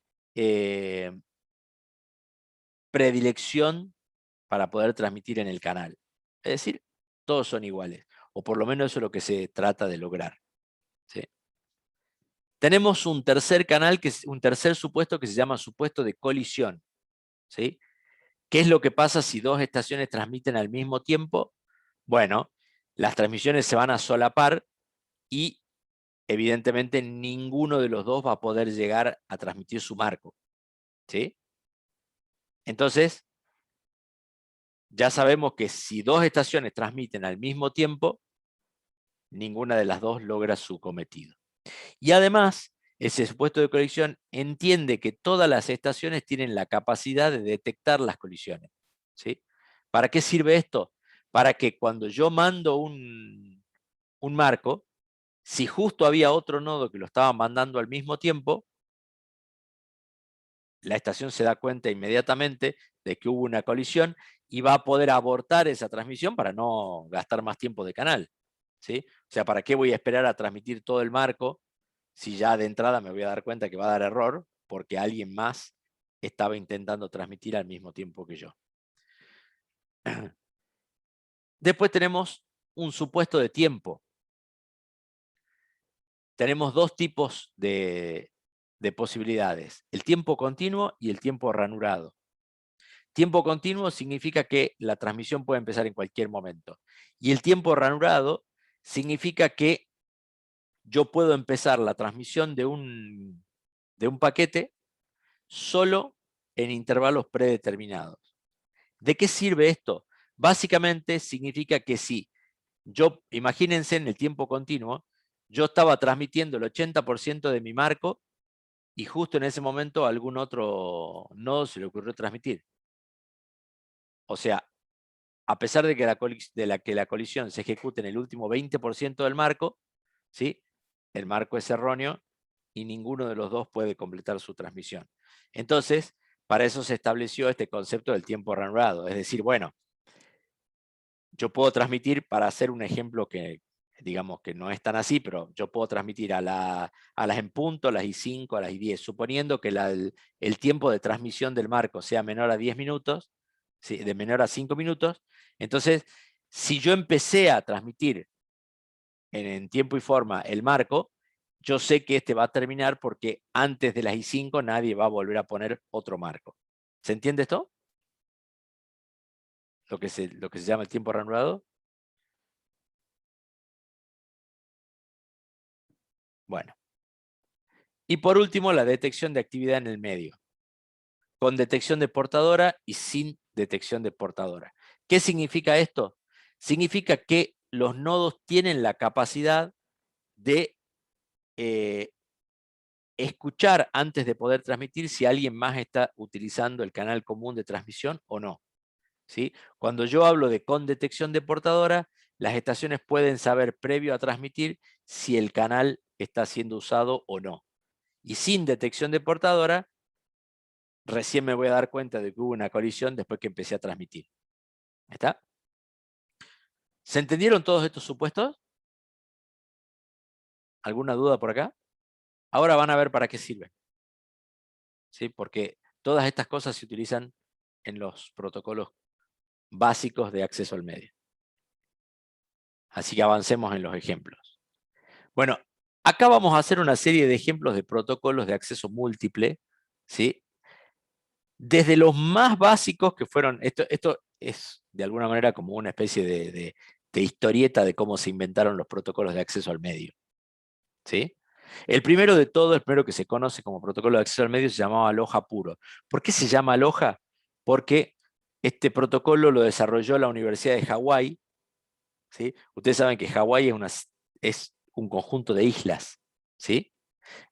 predilección para poder transmitir en el canal. Es decir, todos son iguales. O por lo menos eso es lo que se trata de lograr. ¿Sí? Tenemos un tercer canal, un tercer supuesto que se llama supuesto de colisión. ¿Sí? ¿Qué es lo que pasa si dos estaciones transmiten al mismo tiempo? Bueno, las transmisiones se van a solapar y evidentemente ninguno de los dos va a poder llegar a transmitir su marco. ¿Sí? Entonces, ya sabemos que si dos estaciones transmiten al mismo tiempo, ninguna de las dos logra su cometido. Y además, ese supuesto de colisión entiende que todas las estaciones tienen la capacidad de detectar las colisiones. ¿Sí? ¿Para qué sirve esto? Para que cuando yo mando un marco, si justo había otro nodo que lo estaba mandando al mismo tiempo, la estación se da cuenta inmediatamente de que hubo una colisión y va a poder abortar esa transmisión para no gastar más tiempo de canal. ¿Sí? O sea, ¿para qué voy a esperar a transmitir todo el marco si ya de entrada me voy a dar cuenta que va a dar error porque alguien más estaba intentando transmitir al mismo tiempo que yo? Después tenemos un supuesto de tiempo. Tenemos dos tipos de posibilidades, el tiempo continuo y el tiempo ranurado. Tiempo continuo significa que la transmisión puede empezar en cualquier momento. Y el tiempo ranurado significa que yo puedo empezar la transmisión de un paquete solo en intervalos predeterminados. ¿De qué sirve esto? Básicamente significa que si imagínense en el tiempo continuo, yo estaba transmitiendo el 80% de mi marco y justo en ese momento a algún otro nodo se le ocurrió transmitir. O sea, a pesar de que la colisión se ejecute en el último 20% del marco, ¿sí? El marco es erróneo y ninguno de los dos puede completar su transmisión. Entonces, para eso se estableció este concepto del tiempo ranurado. Es decir, bueno, yo puedo transmitir, para hacer un ejemplo que digamos que no es tan así, pero yo puedo transmitir a las en punto, a las I5, a las I10, suponiendo que el tiempo de transmisión del marco sea menor a 10 minutos, ¿sí? De menor a 5 minutos, entonces, si yo empecé a transmitir en tiempo y forma el marco, yo sé que este va a terminar porque antes de las I5 nadie va a volver a poner otro marco. ¿Se entiende esto? Lo que se llama el tiempo ranurado. Bueno. Y por último, la detección de actividad en el medio, con detección de portadora y sin detección de portadora. ¿Qué significa esto? Significa que los nodos tienen la capacidad de escuchar antes de poder transmitir si alguien más está utilizando el canal común de transmisión o no. ¿Sí? Cuando yo hablo de con detección de portadora, las estaciones pueden saber previo a transmitir si el canal está siendo usado o no. Y sin detección de portadora, recién me voy a dar cuenta de que hubo una colisión después que empecé a transmitir. ¿Está? ¿Se entendieron todos estos supuestos? ¿Alguna duda por acá? Ahora van a ver para qué sirven. ¿Sí? Porque todas estas cosas se utilizan en los protocolos básicos de acceso al medio. Así que avancemos en los ejemplos. Bueno, Acá vamos a hacer una serie de ejemplos de protocolos de acceso múltiple, ¿sí? Desde los más básicos que fueron, esto es de alguna manera como una especie de historieta de cómo se inventaron los protocolos de acceso al medio, ¿sí? El primero de todo, el primero que se conoce como protocolo de acceso al medio, se llamaba Aloha puro. ¿Por qué se llama Aloha? Porque este protocolo lo desarrolló la Universidad de Hawái, ¿sí? Ustedes saben que Hawái es un conjunto de islas, ¿sí?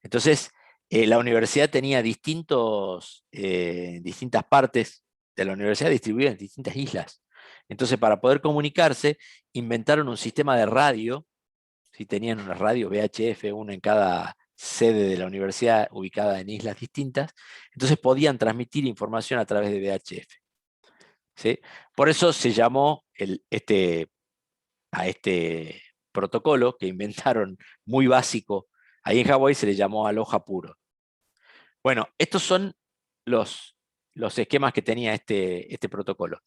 Entonces, la universidad tenía distintas partes de la universidad distribuidas en distintas islas. Entonces, para poder comunicarse, inventaron un sistema de radio. ¿Sí? Tenían una radio VHF, una en cada sede de la universidad ubicada en islas distintas. Entonces podían transmitir información a través de VHF. ¿Sí? Por eso se llamó a este protocolo que inventaron muy básico. Ahí en Hawái se le llamó Aloha puro. Bueno, estos son los esquemas que tenía este protocolo.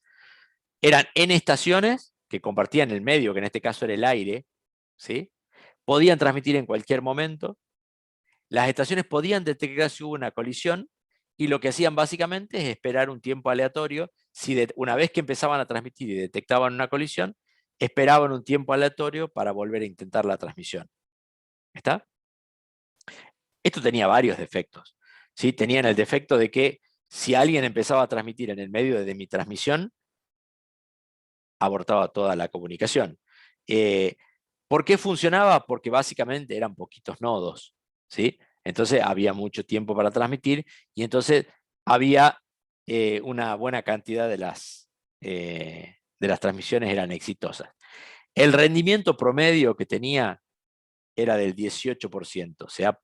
Eran N estaciones que compartían el medio, que en este caso era el aire, ¿sí? Podían transmitir en cualquier momento. Las estaciones podían detectar si hubo una colisión y lo que hacían básicamente es esperar un tiempo aleatorio. Una vez que empezaban a transmitir y detectaban una colisión, esperaban un tiempo aleatorio para volver a intentar la transmisión. ¿Está? Esto tenía varios defectos. ¿Sí? Tenían el defecto de que si alguien empezaba a transmitir en el medio de mi transmisión, abortaba toda la comunicación. ¿Por qué funcionaba? Porque básicamente eran poquitos nodos, ¿sí? Entonces había mucho tiempo para transmitir y entonces había una buena cantidad de las transmisiones eran exitosas. El rendimiento promedio que tenía era del 18%, o sea,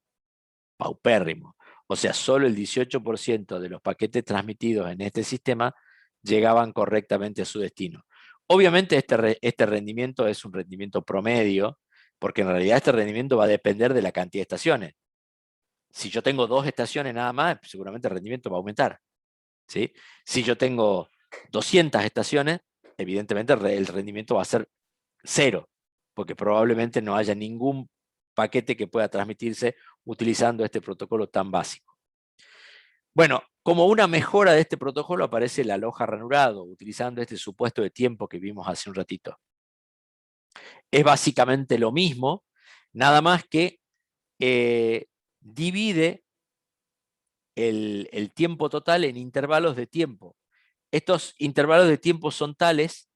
paupérrimo. O sea, solo el 18% de los paquetes transmitidos en este sistema llegaban correctamente a su destino. Obviamente este rendimiento es un rendimiento promedio, porque en realidad este rendimiento va a depender de la cantidad de estaciones. Si yo tengo 2 estaciones nada más, seguramente el rendimiento va a aumentar, ¿sí? Si yo tengo 200 estaciones, evidentemente el rendimiento va a ser 0, porque probablemente no haya ningún paquete que pueda transmitirse utilizando este protocolo tan básico. Bueno, como una mejora de este protocolo aparece el Aloha ranurado, utilizando este supuesto de tiempo que vimos hace un ratito. Es básicamente lo mismo, nada más que divide el tiempo total en intervalos de tiempo. Estos intervalos de tiempo son tales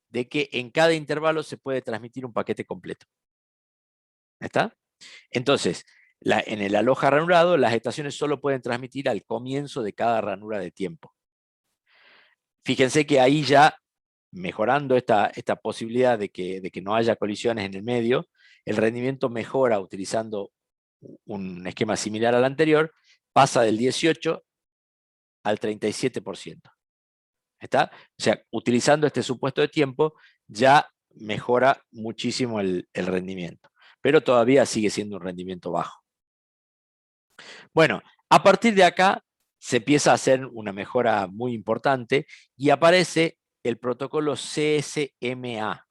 de que en cada intervalo se puede transmitir un paquete completo. ¿Está? Entonces, en el Aloha ranurado, las estaciones solo pueden transmitir al comienzo de cada ranura de tiempo. Fíjense que ahí ya, mejorando esta posibilidad de que no haya colisiones en el medio, el rendimiento mejora utilizando un esquema similar al anterior, pasa del 18 al 37%. ¿Está? O sea, utilizando este supuesto de tiempo, ya mejora muchísimo el rendimiento, pero todavía sigue siendo un rendimiento bajo. Bueno, a partir de acá se empieza a hacer una mejora muy importante y aparece el protocolo CSMA.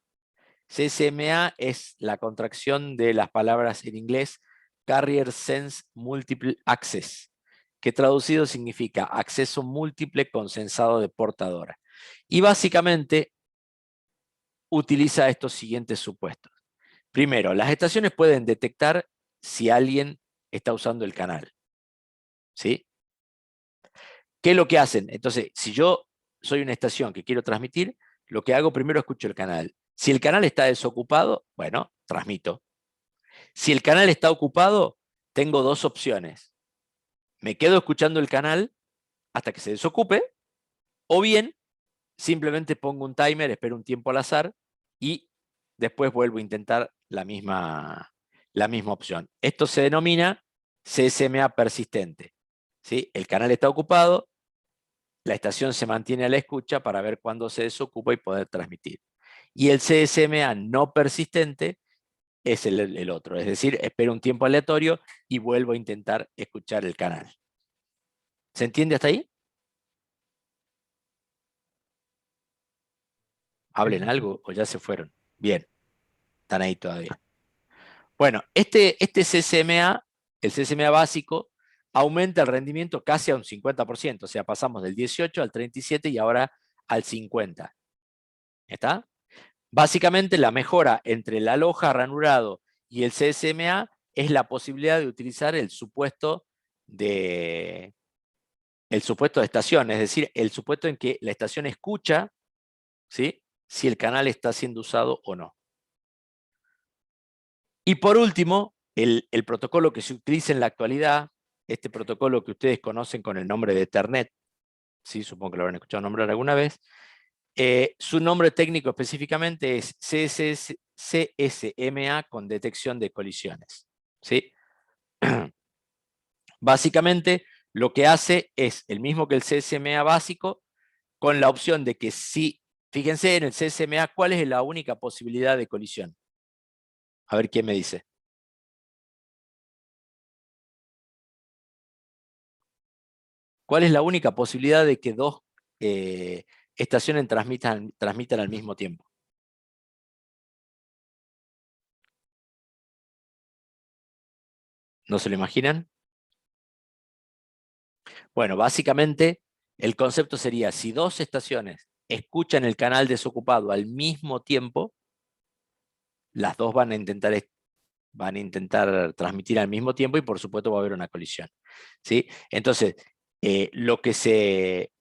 CSMA es la contracción de las palabras en inglés Carrier Sense Multiple Access, que traducido significa acceso múltiple con sensado de portadora. Y básicamente utiliza estos siguientes supuestos. Primero, las estaciones pueden detectar si alguien está usando el canal. ¿Sí? ¿Qué es lo que hacen? Entonces, si yo soy una estación que quiero transmitir, lo que hago primero escucho el canal. Si el canal está desocupado, bueno, transmito. Si el canal está ocupado, tengo 2 opciones. Me quedo escuchando el canal hasta que se desocupe, o bien simplemente pongo un timer, espero un tiempo al azar y después vuelvo a intentar la misma opción. Esto se denomina CSMA persistente. ¿Sí? El canal está ocupado, la estación se mantiene a la escucha para ver cuándo se desocupa y poder transmitir. Y el CSMA no persistente es el otro, es decir, espero un tiempo aleatorio y vuelvo a intentar escuchar el canal. ¿Se entiende hasta ahí? ¿Hablen algo o ya se fueron? Bien, están ahí todavía. Bueno, este CCMA, el CCMA básico, aumenta el rendimiento casi a un 50%, o sea, pasamos del 18 al 37 y ahora al 50. ¿Está? Básicamente la mejora entre el aloja ranurado y el CSMA es la posibilidad de utilizar el supuesto de estación, es decir, el supuesto en que la estación escucha, ¿sí?, si el canal está siendo usado o no. Y por último, el protocolo que se utiliza en la actualidad, este protocolo que ustedes conocen con el nombre de Ethernet, ¿sí?, supongo que lo habrán escuchado nombrar alguna vez. Su nombre técnico específicamente es CSMA con detección de colisiones, ¿sí? Básicamente lo que hace es el mismo que el CSMA básico, con la opción de que si, fíjense en el CSMA, ¿cuál es la única posibilidad de colisión? A ver quién me dice. ¿Cuál es la única posibilidad de que dos estaciones transmitan al mismo tiempo? ¿No se lo imaginan? Bueno, básicamente el concepto sería, si dos estaciones escuchan el canal desocupado al mismo tiempo, las dos van a intentar transmitir al mismo tiempo y por supuesto va a haber una colisión, ¿sí? Entonces, lo que se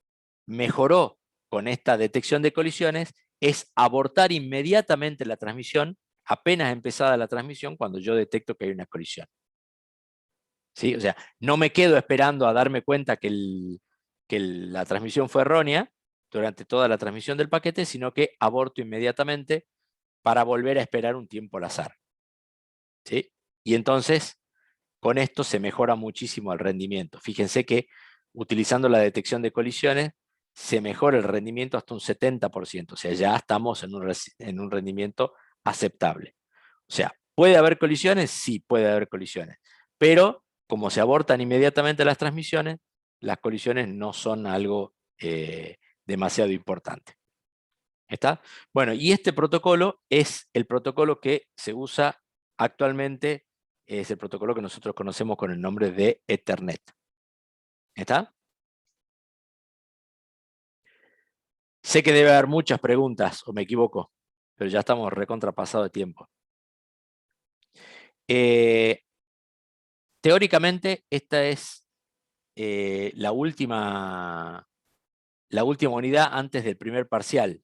mejoró con esta detección de colisiones es abortar inmediatamente la transmisión, apenas empezada la transmisión, cuando yo detecto que hay una colisión. ¿Sí? O sea, no me quedo esperando a darme cuenta que la transmisión fue errónea durante toda la transmisión del paquete, sino que aborto inmediatamente para volver a esperar un tiempo al azar. ¿Sí? Y entonces, con esto se mejora muchísimo el rendimiento. Fíjense que utilizando la detección de colisiones, se mejora el rendimiento hasta un 70%. O sea, ya estamos en un rendimiento aceptable. O sea, ¿puede haber colisiones? Sí, puede haber colisiones. Pero como se abortan inmediatamente las transmisiones, las colisiones no son algo demasiado importante. ¿Está? Bueno, y este protocolo es el protocolo que se usa actualmente, es el protocolo que nosotros conocemos con el nombre de Ethernet. ¿Está? Sé que debe haber muchas preguntas, o me equivoco, pero ya estamos recontrapasado de tiempo. Teóricamente, esta es la última unidad antes del primer parcial.